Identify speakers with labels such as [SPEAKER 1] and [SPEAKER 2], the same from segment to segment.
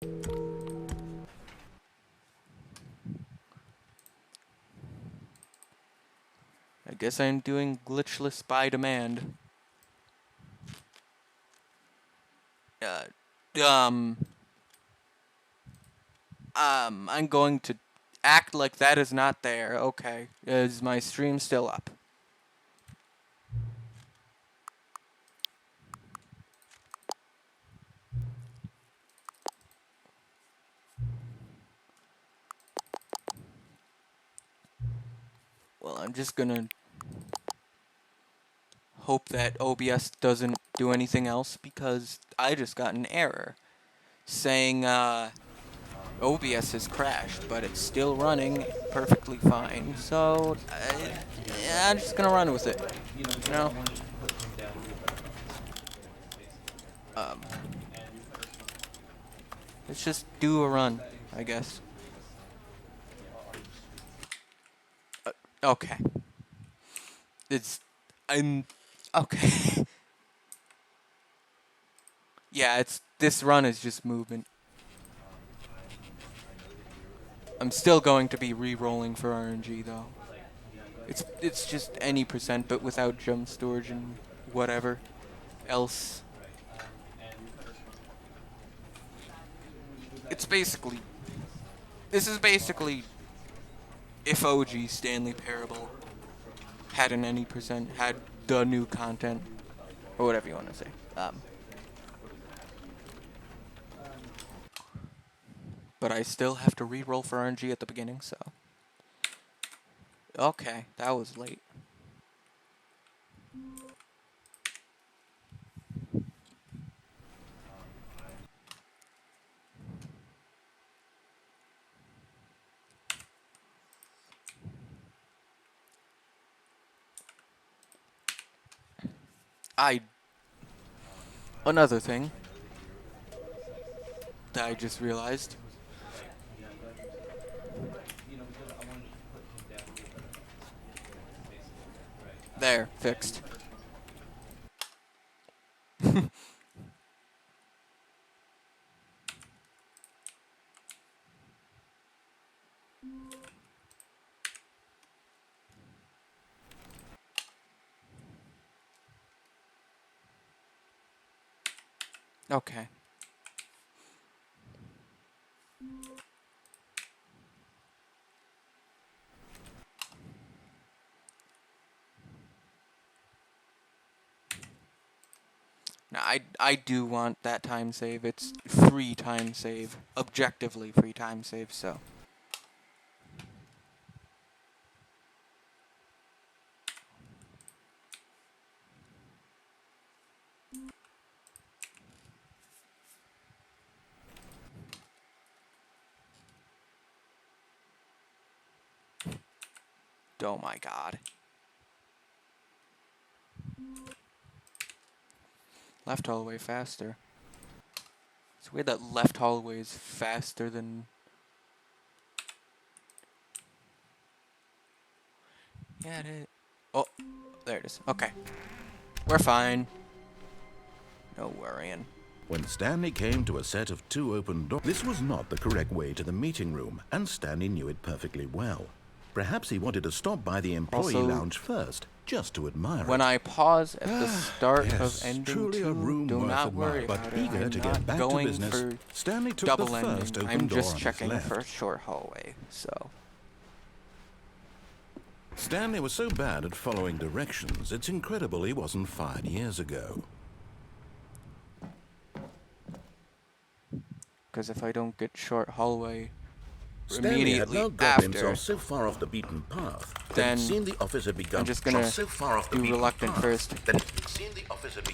[SPEAKER 1] I guess I'm doing glitchless by demand. I'm going to act like that is not there. Okay. Is my stream still up? Well, I'm just gonna hope that OBS doesn't do anything else, because I just got an error saying OBS has crashed, but it's still running perfectly fine. So yeah, I'm just gonna run with it. You know. Let's just do a run, I guess. Okay. I'm okay. Yeah, this run is just movement. I'm still going to be re-rolling for RNG though. It's just any percent, but without jump storage and whatever else. This is basically if OG Stanley Parable had an any percent, had the new content, or whatever you want to say. But I still have to re-roll for RNG at the beginning, so. Okay, that was late. Another thing that I just realized. There, fixed. Okay. Now, I do want that time save. It's free time save. Objectively free time save, so. Oh my god. Left hallway faster. It's weird that left hallway is faster than... Yeah, it is. Oh, there it is. Okay. We're fine. No worrying.
[SPEAKER 2] When Stanley came to a set of 2 open doors, this was not the correct way to the meeting room, and Stanley knew it perfectly well. Perhaps he wanted to stop by the employee lounge first, just to admire it.
[SPEAKER 1] When I pause at the start
[SPEAKER 2] Yes,
[SPEAKER 1] of ending
[SPEAKER 2] truly
[SPEAKER 1] 2,
[SPEAKER 2] a room
[SPEAKER 1] do
[SPEAKER 2] worth
[SPEAKER 1] not
[SPEAKER 2] admiring.
[SPEAKER 1] worry
[SPEAKER 2] But
[SPEAKER 1] about it.
[SPEAKER 2] eager
[SPEAKER 1] I'm
[SPEAKER 2] to
[SPEAKER 1] not
[SPEAKER 2] get back to
[SPEAKER 1] going
[SPEAKER 2] business,
[SPEAKER 1] for
[SPEAKER 2] Stanley took
[SPEAKER 1] double
[SPEAKER 2] the first
[SPEAKER 1] ending.
[SPEAKER 2] open
[SPEAKER 1] I'm
[SPEAKER 2] door
[SPEAKER 1] just
[SPEAKER 2] on his
[SPEAKER 1] checking
[SPEAKER 2] left.
[SPEAKER 1] for a short hallway, so.
[SPEAKER 2] Stanley was so bad at following directions, it's incredible he wasn't fired years ago.
[SPEAKER 1] Because if I don't get short hallway
[SPEAKER 2] Stanley had now
[SPEAKER 1] immediately
[SPEAKER 2] got
[SPEAKER 1] after,
[SPEAKER 2] himself so far off the beaten path that
[SPEAKER 1] then
[SPEAKER 2] it seemed the office had begun
[SPEAKER 1] I'm just gonna
[SPEAKER 2] so far off the
[SPEAKER 1] do
[SPEAKER 2] beaten
[SPEAKER 1] reluctant
[SPEAKER 2] path
[SPEAKER 1] first.
[SPEAKER 2] that it seemed the office had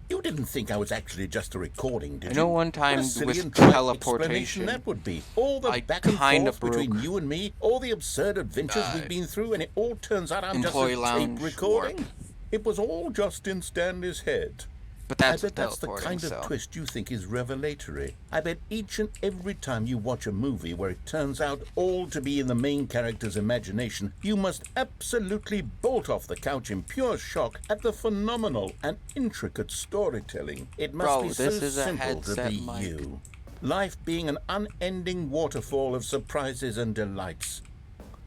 [SPEAKER 2] You didn't think I was actually just a recording, did you?
[SPEAKER 1] I know one time
[SPEAKER 2] What a silly
[SPEAKER 1] with
[SPEAKER 2] and trite
[SPEAKER 1] teleportation,
[SPEAKER 2] explanation that would be. All the
[SPEAKER 1] I
[SPEAKER 2] back and
[SPEAKER 1] kinda
[SPEAKER 2] forth between
[SPEAKER 1] broke
[SPEAKER 2] you and me, all the absurd adventures we've been through, and it all turns out I'm just a
[SPEAKER 1] employee
[SPEAKER 2] tape
[SPEAKER 1] lounge
[SPEAKER 2] recording.
[SPEAKER 1] warp.
[SPEAKER 2] It was all just in Stanley's head.
[SPEAKER 1] But
[SPEAKER 2] I
[SPEAKER 1] that's
[SPEAKER 2] bet
[SPEAKER 1] with
[SPEAKER 2] that's the
[SPEAKER 1] teleporting,
[SPEAKER 2] kind of
[SPEAKER 1] so.
[SPEAKER 2] twist you think is revelatory. I bet each and every time you watch a movie where it turns out all to be in the main character's imagination, you must absolutely bolt off the couch in pure shock at the phenomenal and intricate storytelling. It must be
[SPEAKER 1] Bro,
[SPEAKER 2] so
[SPEAKER 1] this is a
[SPEAKER 2] simple to
[SPEAKER 1] headset
[SPEAKER 2] be
[SPEAKER 1] mic.
[SPEAKER 2] you. Life being an unending waterfall of surprises and delights.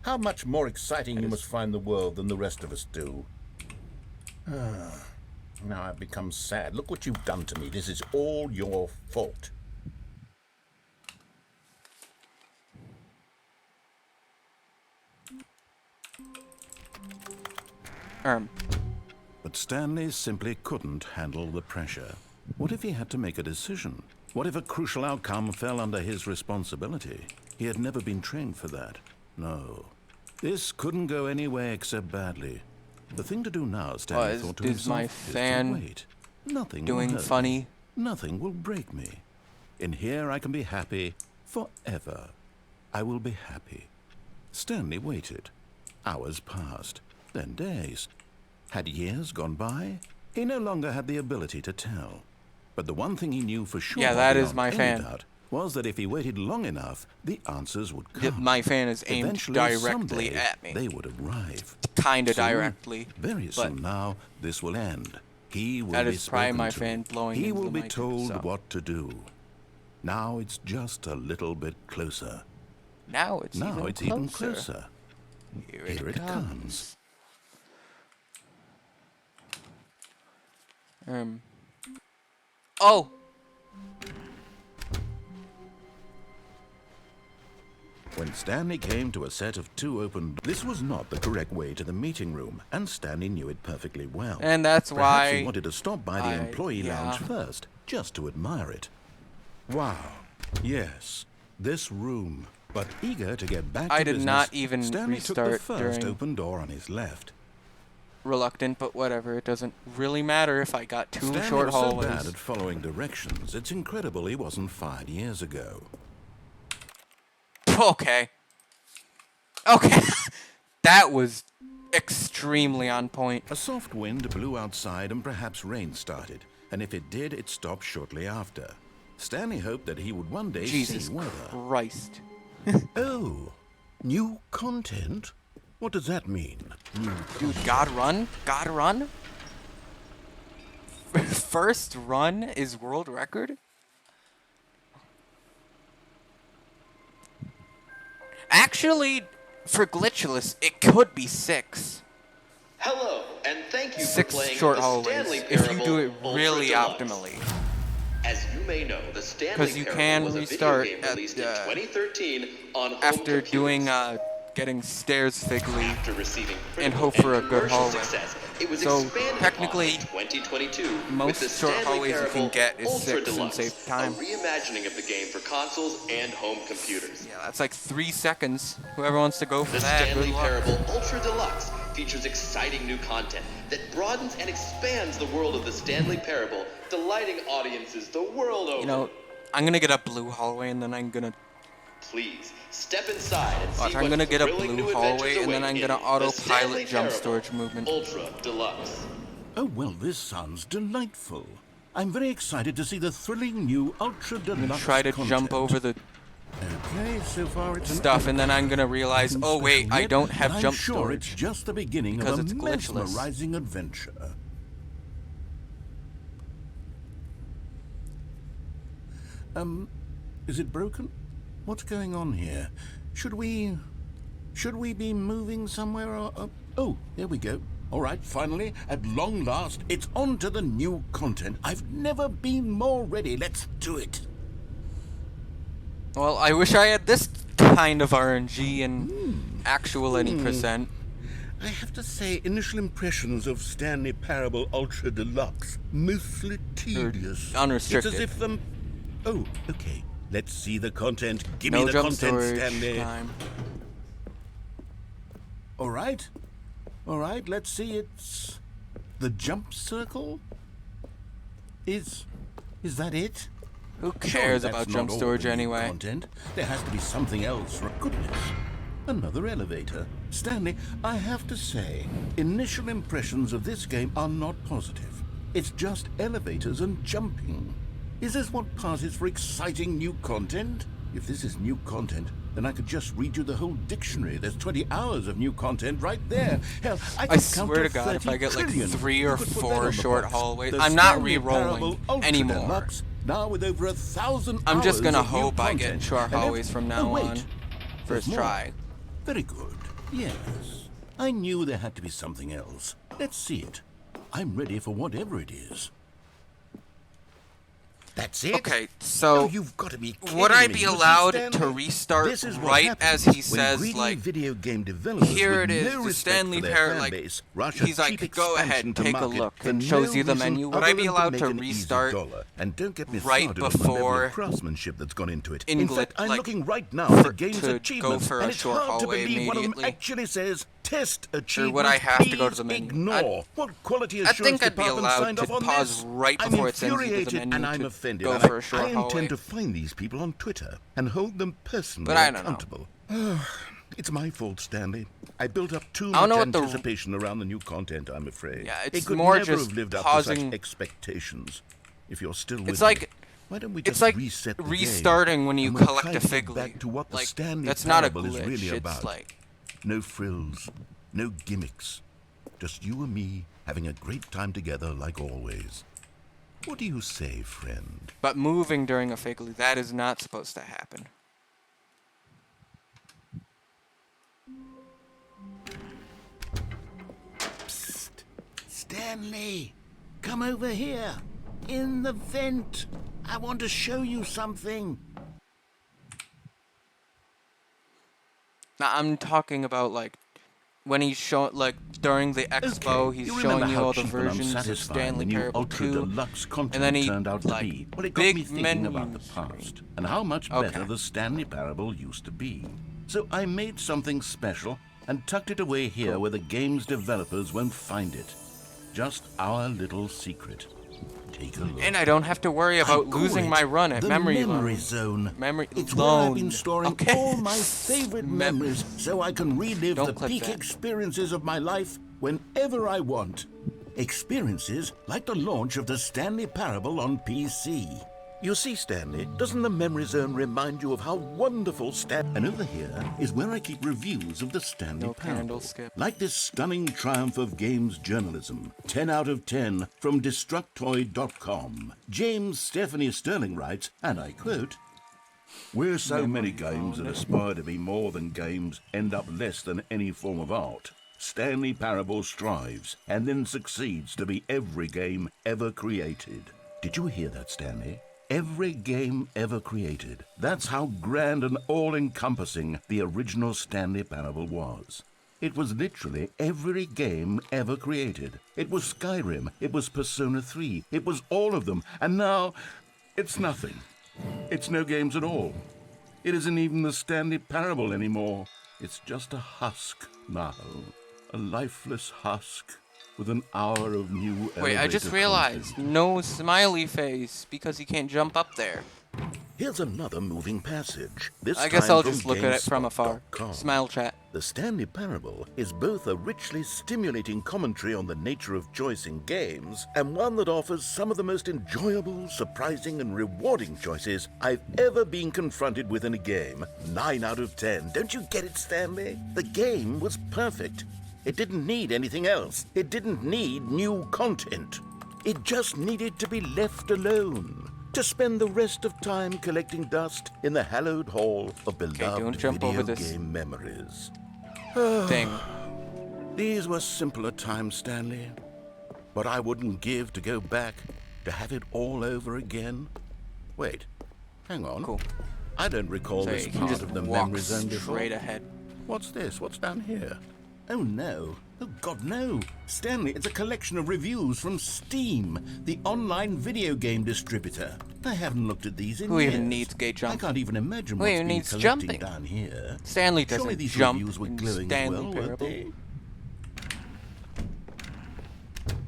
[SPEAKER 2] How much more exciting you must find the world than the rest of us do. Now I've become sad. Look what you've done to me. This is all your fault. But Stanley simply couldn't handle the pressure. What if he had to make a decision? What if a crucial outcome fell under his responsibility? He had never been trained for that. No. This couldn't go anywhere except badly. The thing to do now, Stanley thought to himself,
[SPEAKER 1] my fan
[SPEAKER 2] is to wait. Nothing
[SPEAKER 1] doing
[SPEAKER 2] will hurt
[SPEAKER 1] funny?
[SPEAKER 2] me. Nothing will break me. In here I can be happy forever. I will be happy. Stanley waited. Hours passed, then days. Had years gone by? He no longer had the ability to tell. But the one thing he knew for sure,
[SPEAKER 1] Yeah, that is
[SPEAKER 2] beyond
[SPEAKER 1] my
[SPEAKER 2] any
[SPEAKER 1] fan.
[SPEAKER 2] doubt, was that if he waited long enough, the answers would come.
[SPEAKER 1] My fan is aimed
[SPEAKER 2] Eventually,
[SPEAKER 1] directly
[SPEAKER 2] someday,
[SPEAKER 1] at me.
[SPEAKER 2] they would arrive.
[SPEAKER 1] Kinda
[SPEAKER 2] Soon,
[SPEAKER 1] directly.
[SPEAKER 2] Very
[SPEAKER 1] but
[SPEAKER 2] soon now, this will end. He will
[SPEAKER 1] that
[SPEAKER 2] be
[SPEAKER 1] is probably
[SPEAKER 2] spoken
[SPEAKER 1] my
[SPEAKER 2] to.
[SPEAKER 1] fan blowing
[SPEAKER 2] He
[SPEAKER 1] into
[SPEAKER 2] will
[SPEAKER 1] the
[SPEAKER 2] be
[SPEAKER 1] mic,
[SPEAKER 2] told
[SPEAKER 1] so.
[SPEAKER 2] what to do. Now it's just a little bit closer.
[SPEAKER 1] Now it's
[SPEAKER 2] Even closer.
[SPEAKER 1] Here
[SPEAKER 2] It comes.
[SPEAKER 1] Oh!
[SPEAKER 2] When Stanley came to a set of two open... This was not the correct way to the meeting room, and Stanley knew it perfectly well.
[SPEAKER 1] And that's
[SPEAKER 2] Perhaps
[SPEAKER 1] why
[SPEAKER 2] he wanted to stop by the employee lounge first, just to admire it. Wow. Yes, this room. But eager to get back to
[SPEAKER 1] I did
[SPEAKER 2] business,
[SPEAKER 1] not even
[SPEAKER 2] Stanley took the
[SPEAKER 1] restart
[SPEAKER 2] first
[SPEAKER 1] during-
[SPEAKER 2] open door on his left.
[SPEAKER 1] Reluctant, but whatever. It doesn't really matter if I got two
[SPEAKER 2] Stanley
[SPEAKER 1] short
[SPEAKER 2] was
[SPEAKER 1] hallways.
[SPEAKER 2] so bad at following directions, it's incredible he wasn't fired years ago.
[SPEAKER 1] Okay. Okay. That was extremely on point.
[SPEAKER 2] A soft wind blew outside and perhaps rain started, and if it did, it stopped shortly after. Stanley hoped that he would one day
[SPEAKER 1] Jesus
[SPEAKER 2] see weather.
[SPEAKER 1] Christ.
[SPEAKER 2] Oh, new content? What does that mean?
[SPEAKER 1] Dude, God run? God run? First run is world record? Actually, for Glitchless, it could be 6.
[SPEAKER 3] Hello, and thank you
[SPEAKER 1] 6
[SPEAKER 3] for playing
[SPEAKER 1] short
[SPEAKER 3] the
[SPEAKER 1] hallways,
[SPEAKER 3] Stanley
[SPEAKER 1] if you
[SPEAKER 3] Parable
[SPEAKER 1] do it really
[SPEAKER 3] Ultra Deluxe.
[SPEAKER 1] optimally.
[SPEAKER 3] As you may know, the Stanley
[SPEAKER 1] 'Cause you
[SPEAKER 3] Parable
[SPEAKER 1] can
[SPEAKER 3] was a
[SPEAKER 1] restart
[SPEAKER 3] video game
[SPEAKER 1] at,
[SPEAKER 3] released in 2013 on home
[SPEAKER 1] After
[SPEAKER 3] computers.
[SPEAKER 1] doing, getting stairs figly,
[SPEAKER 3] After receiving
[SPEAKER 1] and
[SPEAKER 3] critical
[SPEAKER 1] hope for a
[SPEAKER 3] and
[SPEAKER 1] good
[SPEAKER 3] commercial
[SPEAKER 1] hallway.
[SPEAKER 3] success, it was
[SPEAKER 1] So,
[SPEAKER 3] expanded
[SPEAKER 1] technically,
[SPEAKER 3] upon in 2022
[SPEAKER 1] most
[SPEAKER 3] with the
[SPEAKER 1] short
[SPEAKER 3] Stanley
[SPEAKER 1] hallways you can
[SPEAKER 3] Parable
[SPEAKER 1] get is
[SPEAKER 3] Ultra
[SPEAKER 1] 6 and
[SPEAKER 3] Deluxe,
[SPEAKER 1] save time.
[SPEAKER 3] a reimagining of the game for consoles and home computers.
[SPEAKER 1] Yeah, that's like 3 seconds. Whoever wants to go for
[SPEAKER 3] The
[SPEAKER 1] that,
[SPEAKER 3] Stanley
[SPEAKER 1] good luck.
[SPEAKER 3] Parable Ultra Deluxe features exciting new content that broadens and expands the world of the Stanley Parable, delighting audiences the world over.
[SPEAKER 1] You know, I'm gonna get a blue hallway and then I'm gonna...
[SPEAKER 3] Please, step inside and
[SPEAKER 1] Watch,
[SPEAKER 3] see
[SPEAKER 1] I'm
[SPEAKER 3] what
[SPEAKER 1] gonna get a
[SPEAKER 3] thrilling
[SPEAKER 1] blue
[SPEAKER 3] new adventures
[SPEAKER 1] hallway and then
[SPEAKER 3] await
[SPEAKER 1] I'm
[SPEAKER 3] in
[SPEAKER 1] gonna
[SPEAKER 3] the
[SPEAKER 1] autopilot
[SPEAKER 3] Stanley
[SPEAKER 1] jump
[SPEAKER 3] Parable
[SPEAKER 1] storage movement.
[SPEAKER 3] Ultra Deluxe.
[SPEAKER 2] Oh, well, this sounds delightful. I'm very excited to see the thrilling new Ultra Deluxe
[SPEAKER 1] I'm gonna try to
[SPEAKER 2] content.
[SPEAKER 1] jump over the
[SPEAKER 2] Okay, so far it's an
[SPEAKER 1] stuff and then I'm gonna realize,
[SPEAKER 2] nothing
[SPEAKER 1] oh wait,
[SPEAKER 2] special
[SPEAKER 1] I
[SPEAKER 2] yet,
[SPEAKER 1] don't
[SPEAKER 2] but
[SPEAKER 1] have
[SPEAKER 2] I'm
[SPEAKER 1] jump
[SPEAKER 2] sure
[SPEAKER 1] storage.
[SPEAKER 2] it's just the beginning
[SPEAKER 1] because
[SPEAKER 2] of a
[SPEAKER 1] it's glitchless.
[SPEAKER 2] mesmerizing adventure. Is it broken? What's going on here? Should we be moving somewhere or... oh, there we go. All right, finally, at long last, it's on to the new content. I've never been more ready. Let's do it.
[SPEAKER 1] Well, I wish I had this kind of RNG and actual any percent.
[SPEAKER 2] I have to say, initial impressions of Stanley Parable Ultra Deluxe, mostly tedious.
[SPEAKER 1] unrestricted.
[SPEAKER 2] It's as if oh, okay. Let's see the content. Give
[SPEAKER 1] No
[SPEAKER 2] me the
[SPEAKER 1] jump
[SPEAKER 2] content,
[SPEAKER 1] storage
[SPEAKER 2] Stanley.
[SPEAKER 1] time.
[SPEAKER 2] All right. All right, let's see. It's the jump circle. Is that it?
[SPEAKER 1] Who
[SPEAKER 2] Surely
[SPEAKER 1] cares
[SPEAKER 2] that's
[SPEAKER 1] about
[SPEAKER 2] not
[SPEAKER 1] jump
[SPEAKER 2] all
[SPEAKER 1] storage
[SPEAKER 2] the new
[SPEAKER 1] anyway?
[SPEAKER 2] Content. There has to be something else. For goodness. Another elevator. Stanley, I have to say, initial impressions of this game are not positive. It's just elevators and jumping. Is this what passes for exciting new content? If this is new content, then I could just read you the whole dictionary. There's 20 hours of new content right there. Hell, I could count
[SPEAKER 1] swear
[SPEAKER 2] to
[SPEAKER 1] to God, if I get like
[SPEAKER 2] 30
[SPEAKER 1] 3 or
[SPEAKER 2] You could put that
[SPEAKER 1] 4
[SPEAKER 2] on the
[SPEAKER 1] short
[SPEAKER 2] box.
[SPEAKER 1] hallways,
[SPEAKER 2] The
[SPEAKER 1] I'm not
[SPEAKER 2] Stanley
[SPEAKER 1] re-rolling
[SPEAKER 2] Parable Ultra
[SPEAKER 1] anymore.
[SPEAKER 2] Deluxe, now with over 1,000
[SPEAKER 1] I'm just
[SPEAKER 2] hours
[SPEAKER 1] gonna
[SPEAKER 2] of new
[SPEAKER 1] hope I get
[SPEAKER 2] content.
[SPEAKER 1] short
[SPEAKER 2] And
[SPEAKER 1] hallways from now
[SPEAKER 2] wait,
[SPEAKER 1] on.
[SPEAKER 2] there's
[SPEAKER 1] First
[SPEAKER 2] more.
[SPEAKER 1] try.
[SPEAKER 2] Very good. Yes. I knew there had to be something else. Let's see it. I'm ready for whatever it is. That's it?
[SPEAKER 1] Okay, so
[SPEAKER 2] Oh, you've got to be kidding
[SPEAKER 1] would I
[SPEAKER 2] me.
[SPEAKER 1] be
[SPEAKER 2] You see,
[SPEAKER 1] allowed
[SPEAKER 2] Stanley?
[SPEAKER 1] to restart
[SPEAKER 2] This is what
[SPEAKER 1] right
[SPEAKER 2] happens
[SPEAKER 1] as he
[SPEAKER 2] when
[SPEAKER 1] says,
[SPEAKER 2] greedy
[SPEAKER 1] like,
[SPEAKER 2] video game developers
[SPEAKER 1] here
[SPEAKER 2] with
[SPEAKER 1] it is,
[SPEAKER 2] no
[SPEAKER 1] the
[SPEAKER 2] respect
[SPEAKER 1] Stanley
[SPEAKER 2] for their
[SPEAKER 1] Parrot,
[SPEAKER 2] fan
[SPEAKER 1] like,
[SPEAKER 2] base, rush a
[SPEAKER 1] he's like,
[SPEAKER 2] cheap
[SPEAKER 1] go ahead,
[SPEAKER 2] expansion to
[SPEAKER 1] take a
[SPEAKER 2] market
[SPEAKER 1] look,
[SPEAKER 2] for
[SPEAKER 1] and
[SPEAKER 2] no
[SPEAKER 1] shows you the
[SPEAKER 2] reason
[SPEAKER 1] menu. Would
[SPEAKER 2] other
[SPEAKER 1] I be
[SPEAKER 2] than to
[SPEAKER 1] allowed
[SPEAKER 2] make
[SPEAKER 1] to
[SPEAKER 2] an easy
[SPEAKER 1] restart
[SPEAKER 2] dollar. And don't get me
[SPEAKER 1] right
[SPEAKER 2] started on the level
[SPEAKER 1] before
[SPEAKER 2] of craftsmanship that's gone into it.
[SPEAKER 1] in
[SPEAKER 2] In fact, I'm
[SPEAKER 1] like,
[SPEAKER 2] looking right now at the game's
[SPEAKER 1] to go
[SPEAKER 2] achievements,
[SPEAKER 1] for a
[SPEAKER 2] and it's
[SPEAKER 1] short
[SPEAKER 2] hard to
[SPEAKER 1] hallway
[SPEAKER 2] believe one of them
[SPEAKER 1] immediately?
[SPEAKER 2] actually says, test achievement,
[SPEAKER 1] would I have to go to the
[SPEAKER 2] please
[SPEAKER 1] menu?
[SPEAKER 2] ignore. What quality
[SPEAKER 1] I
[SPEAKER 2] assurance
[SPEAKER 1] think I'd be
[SPEAKER 2] department
[SPEAKER 1] allowed
[SPEAKER 2] signed
[SPEAKER 1] to
[SPEAKER 2] off on
[SPEAKER 1] pause
[SPEAKER 2] this?
[SPEAKER 1] right
[SPEAKER 2] I'm
[SPEAKER 1] before it sends you to the
[SPEAKER 2] infuriated
[SPEAKER 1] menu
[SPEAKER 2] and I'm
[SPEAKER 1] to
[SPEAKER 2] offended.
[SPEAKER 1] go
[SPEAKER 2] and
[SPEAKER 1] for a short
[SPEAKER 2] I
[SPEAKER 1] hallway.
[SPEAKER 2] intend to find these people on Twitter and hold them personally
[SPEAKER 1] But I don't know.
[SPEAKER 2] accountable. It's my fault, Stanley. I built up too
[SPEAKER 1] I don't
[SPEAKER 2] much
[SPEAKER 1] know what the-
[SPEAKER 2] anticipation around the new content, I'm afraid.
[SPEAKER 1] Yeah,
[SPEAKER 2] it
[SPEAKER 1] it's
[SPEAKER 2] could
[SPEAKER 1] more
[SPEAKER 2] never
[SPEAKER 1] just
[SPEAKER 2] have lived up to
[SPEAKER 1] pausing-
[SPEAKER 2] such expectations. If you're still with
[SPEAKER 1] It's
[SPEAKER 2] me,
[SPEAKER 1] like
[SPEAKER 2] why don't we
[SPEAKER 1] it's
[SPEAKER 2] just
[SPEAKER 1] like
[SPEAKER 2] reset the game,
[SPEAKER 1] restarting when you
[SPEAKER 2] and we'll
[SPEAKER 1] collect
[SPEAKER 2] try
[SPEAKER 1] a
[SPEAKER 2] to get
[SPEAKER 1] fig
[SPEAKER 2] back
[SPEAKER 1] leaf.
[SPEAKER 2] to what the
[SPEAKER 1] Like,
[SPEAKER 2] Stanley
[SPEAKER 1] that's not a
[SPEAKER 2] Parable is
[SPEAKER 1] glitch.
[SPEAKER 2] really
[SPEAKER 1] It's
[SPEAKER 2] about.
[SPEAKER 1] like
[SPEAKER 2] No frills, no gimmicks. Just you and me having a great time together like always. What do you say, friend?
[SPEAKER 1] but moving during a fig leaf, that is not supposed to happen.
[SPEAKER 2] Psst. Stanley, come over here. In the vent. I want to show you something.
[SPEAKER 1] Now I'm talking about like when he's showing like during the expo,
[SPEAKER 2] Okay,
[SPEAKER 1] he's
[SPEAKER 2] you
[SPEAKER 1] showing
[SPEAKER 2] remember
[SPEAKER 1] you
[SPEAKER 2] how
[SPEAKER 1] all the
[SPEAKER 2] cheap and
[SPEAKER 1] versions of
[SPEAKER 2] unsatisfying
[SPEAKER 1] Stanley
[SPEAKER 2] the new
[SPEAKER 1] Parable
[SPEAKER 2] Ultra
[SPEAKER 1] 2,
[SPEAKER 2] Deluxe content
[SPEAKER 1] and then he
[SPEAKER 2] turned out to
[SPEAKER 1] like
[SPEAKER 2] be? Well, it got
[SPEAKER 1] big
[SPEAKER 2] me thinking about the
[SPEAKER 1] menus.
[SPEAKER 2] past and how much
[SPEAKER 1] Okay.
[SPEAKER 2] better the Stanley Parable used to be. So I made something special and tucked it away here where the game's developers won't find it. Just our little secret. Take a look.
[SPEAKER 1] And I don't have to worry about
[SPEAKER 2] I call
[SPEAKER 1] losing
[SPEAKER 2] it
[SPEAKER 1] my run at
[SPEAKER 2] the
[SPEAKER 1] memory
[SPEAKER 2] memory
[SPEAKER 1] loan.
[SPEAKER 2] zone.
[SPEAKER 1] Memory
[SPEAKER 2] It's where I've been
[SPEAKER 1] loan.
[SPEAKER 2] storing
[SPEAKER 1] Okay.
[SPEAKER 2] all my favorite memories so I can relive
[SPEAKER 1] Don't
[SPEAKER 2] the
[SPEAKER 1] click
[SPEAKER 2] peak
[SPEAKER 1] that.
[SPEAKER 2] experiences of my life whenever I want. Experiences like the launch of the Stanley Parable on PC. You see, Stanley, doesn't the memory zone remind you of how wonderful And over here is where I keep reviews of the Stanley
[SPEAKER 1] No
[SPEAKER 2] Parable.
[SPEAKER 1] candle skip.
[SPEAKER 2] Like this stunning triumph of games journalism. 10 out of 10 from Destructoid.com. James Stephanie Sterling writes, and I quote, "Where so many games that aspire to be more than games end up less than any form of art, Stanley Parable strives and then succeeds to be every game ever created." Did you hear that, Stanley? Every game ever created. That's how grand and all-encompassing the original Stanley Parable was. It was literally every game ever created. It was Skyrim, it was Persona 3, it was all of them, and now it's nothing. It's no games at all. It isn't even the Stanley Parable anymore. It's just a husk now. A lifeless husk with an hour of new
[SPEAKER 1] Wait, I just
[SPEAKER 2] elevator
[SPEAKER 1] realized
[SPEAKER 2] content.
[SPEAKER 1] no smiley face because he can't jump up there.
[SPEAKER 2] Here's another moving passage. This
[SPEAKER 1] I guess
[SPEAKER 2] time
[SPEAKER 1] I'll
[SPEAKER 2] from
[SPEAKER 1] just look at it from afar.
[SPEAKER 2] GameSpot.com.
[SPEAKER 1] Smile chat.
[SPEAKER 2] The Stanley Parable is both a richly stimulating commentary on the nature of choice in games and one that offers some of the most enjoyable, surprising, and rewarding choices I've ever been confronted with in a game. 9 out of 10. Don't you get it, Stanley? The game was perfect. It didn't need anything else. It didn't need new content. It just needed to be left alone. To spend the rest of time collecting dust in the hallowed hall of beloved
[SPEAKER 1] don't jump
[SPEAKER 2] video
[SPEAKER 1] over this.
[SPEAKER 2] game memories.
[SPEAKER 1] Thing.
[SPEAKER 2] These were simpler times, Stanley. But I wouldn't give to go back to have it all over again. Wait, hang on.
[SPEAKER 1] Cool.
[SPEAKER 2] I don't recall
[SPEAKER 1] So
[SPEAKER 2] this
[SPEAKER 1] you can
[SPEAKER 2] part
[SPEAKER 1] just
[SPEAKER 2] of the
[SPEAKER 1] walk
[SPEAKER 2] memory zone before.
[SPEAKER 1] straight ahead.
[SPEAKER 2] What's this? What's down here? Oh no. Oh God, no. Stanley, it's a collection of reviews from Steam, the online video game distributor. I haven't looked at these in
[SPEAKER 1] Who
[SPEAKER 2] years.
[SPEAKER 1] even needs gay
[SPEAKER 2] I
[SPEAKER 1] jump?
[SPEAKER 2] can't even imagine
[SPEAKER 1] Who
[SPEAKER 2] what's
[SPEAKER 1] even
[SPEAKER 2] been
[SPEAKER 1] needs
[SPEAKER 2] collecting
[SPEAKER 1] jumping?
[SPEAKER 2] down here.
[SPEAKER 1] Stanley
[SPEAKER 2] Surely
[SPEAKER 1] doesn't
[SPEAKER 2] these
[SPEAKER 1] jump
[SPEAKER 2] reviews were
[SPEAKER 1] in
[SPEAKER 2] glowing
[SPEAKER 1] Stanley
[SPEAKER 2] as well, weren't
[SPEAKER 1] Parable.
[SPEAKER 2] they?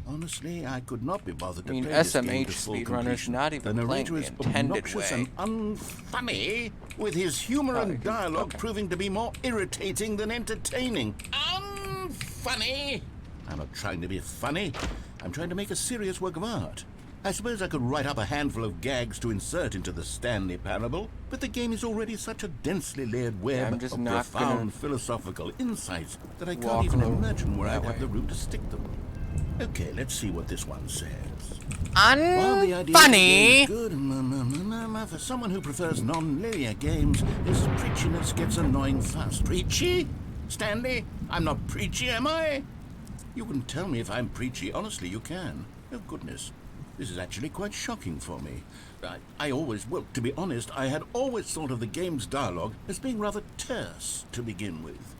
[SPEAKER 2] Honestly, I could not be bothered
[SPEAKER 1] I mean,
[SPEAKER 2] to play this game
[SPEAKER 1] SMH
[SPEAKER 2] to full
[SPEAKER 1] speedrunners
[SPEAKER 2] completion.
[SPEAKER 1] not even
[SPEAKER 2] The
[SPEAKER 1] playing
[SPEAKER 2] narrator
[SPEAKER 1] the
[SPEAKER 2] is
[SPEAKER 1] intended
[SPEAKER 2] obnoxious
[SPEAKER 1] way.
[SPEAKER 2] and unfunny, with his humor
[SPEAKER 1] Oh,
[SPEAKER 2] and
[SPEAKER 1] you can-
[SPEAKER 2] dialogue
[SPEAKER 1] okay.
[SPEAKER 2] proving to be more irritating than entertaining. Unfunny! I'm not trying to be funny. I'm trying to make a serious work of art. I suppose I could write up a handful of gags to insert into the Stanley Parable, but the game is already such a densely layered web
[SPEAKER 1] I'm just
[SPEAKER 2] of
[SPEAKER 1] not
[SPEAKER 2] profound philosophical insights that I can't
[SPEAKER 1] walk
[SPEAKER 2] even imagine where
[SPEAKER 1] that
[SPEAKER 2] I'd have
[SPEAKER 1] way.
[SPEAKER 2] the room to stick them. Okay, let's see what this one says. While the idea of the game
[SPEAKER 1] Unfunny.
[SPEAKER 2] is good, for someone who prefers non-linear games, this preachiness gets annoying fast. Preachy? Stanley? I'm not preachy, am I? You can tell me if I'm preachy. Honestly, you can. Oh, goodness. This is actually quite shocking for me. Well, to be honest, I had always thought of the game's dialogue as being rather terse to begin with.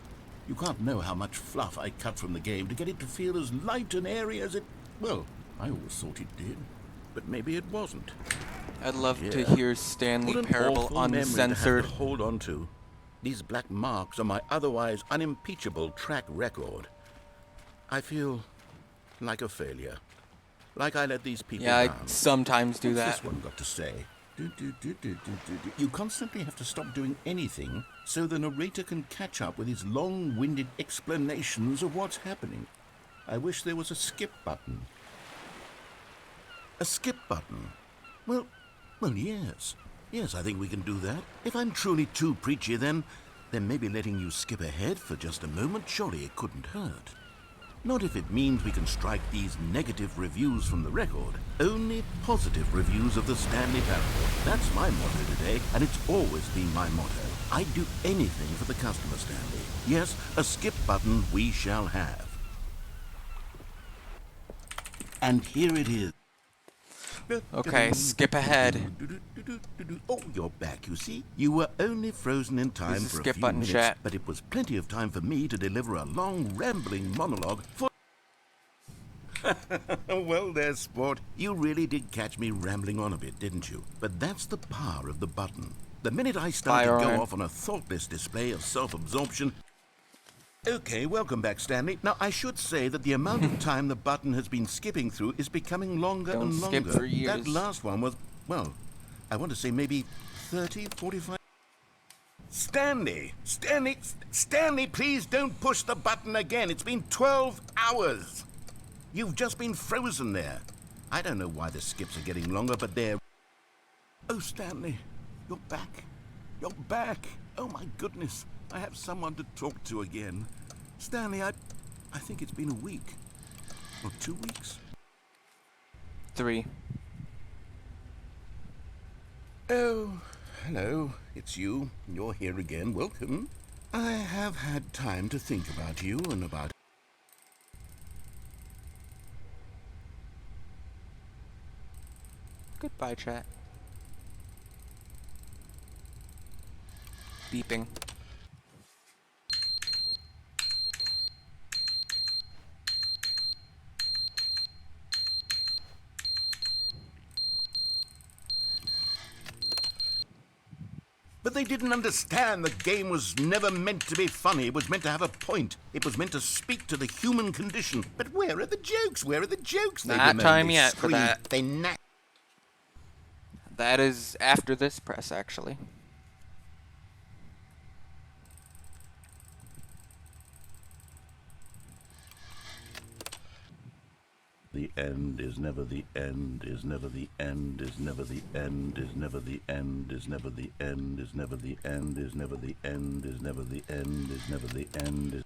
[SPEAKER 2] You can't know how much fluff I cut from the game to get it to feel as light and airy as it... Well, I always thought it did. But maybe it wasn't.
[SPEAKER 1] I'd love to
[SPEAKER 2] Yeah.
[SPEAKER 1] hear Stanley
[SPEAKER 2] What an
[SPEAKER 1] Parable
[SPEAKER 2] awful memory to have
[SPEAKER 1] uncensored.
[SPEAKER 2] to hold on to. These black marks are my otherwise unimpeachable track record. I feel like a failure. Like I let these people
[SPEAKER 1] Yeah, I
[SPEAKER 2] down.
[SPEAKER 1] sometimes do
[SPEAKER 2] What's
[SPEAKER 1] that.
[SPEAKER 2] this one got to say? You constantly have to stop doing anything so the narrator can catch up with his long-winded explanations of what's happening. I wish there was a skip button. A skip button? Well, yes. Yes, I think we can do that. If I'm truly too preachy, then maybe letting you skip ahead for just a moment, surely it couldn't hurt. Not if it means we can strike these negative reviews from the record. Only positive reviews of the Stanley Parable. That's my motto today, and it's always been my motto. I'd do anything for the customer, Stanley. Yes, a skip button we shall have. And here it is.
[SPEAKER 1] Okay, skip ahead.
[SPEAKER 2] Oh, you're back, you see? You were only frozen in time
[SPEAKER 1] Use the
[SPEAKER 2] for a
[SPEAKER 1] skip
[SPEAKER 2] few
[SPEAKER 1] button,
[SPEAKER 2] minutes,
[SPEAKER 1] chat.
[SPEAKER 2] but it was plenty of time for me to deliver a long, rambling monologue for... Well, there, sport. You really did catch me rambling on a bit, didn't you? But that's the power of the button. The minute I start to
[SPEAKER 1] Firearm.
[SPEAKER 2] go off on a thoughtless display of self-absorption... Okay, welcome back, Stanley. Now, I should say that the amount of time the button has been skipping through is becoming longer
[SPEAKER 1] Don't
[SPEAKER 2] and longer.
[SPEAKER 1] skip for years.
[SPEAKER 2] That last one was, well, I want to say maybe 30, 45... Stanley, please don't push the button again. It's been 12 hours. You've just been frozen there. I don't know why the skips are getting longer, but they're... Oh, Stanley, you're back. You're back. Oh, my goodness. I have someone to talk to again. Stanley, I think it's been a week. Or 2 weeks.
[SPEAKER 1] 3.
[SPEAKER 2] Oh, hello. It's you. You're here again. Welcome. I have had time to think about you and about...
[SPEAKER 1] Goodbye, chat. Beeping.
[SPEAKER 2] But they didn't understand the game was never meant to be funny. It was meant to have a point. It was meant to speak to the human condition. But where are the jokes? Where are the jokes?
[SPEAKER 1] Not time yet for that.
[SPEAKER 2] They
[SPEAKER 1] That is after this press, actually.
[SPEAKER 2] The end is never the end, is never the end, is never the end, is never the end, is never the end, is never the end, is never the end, is never the end, is never the end.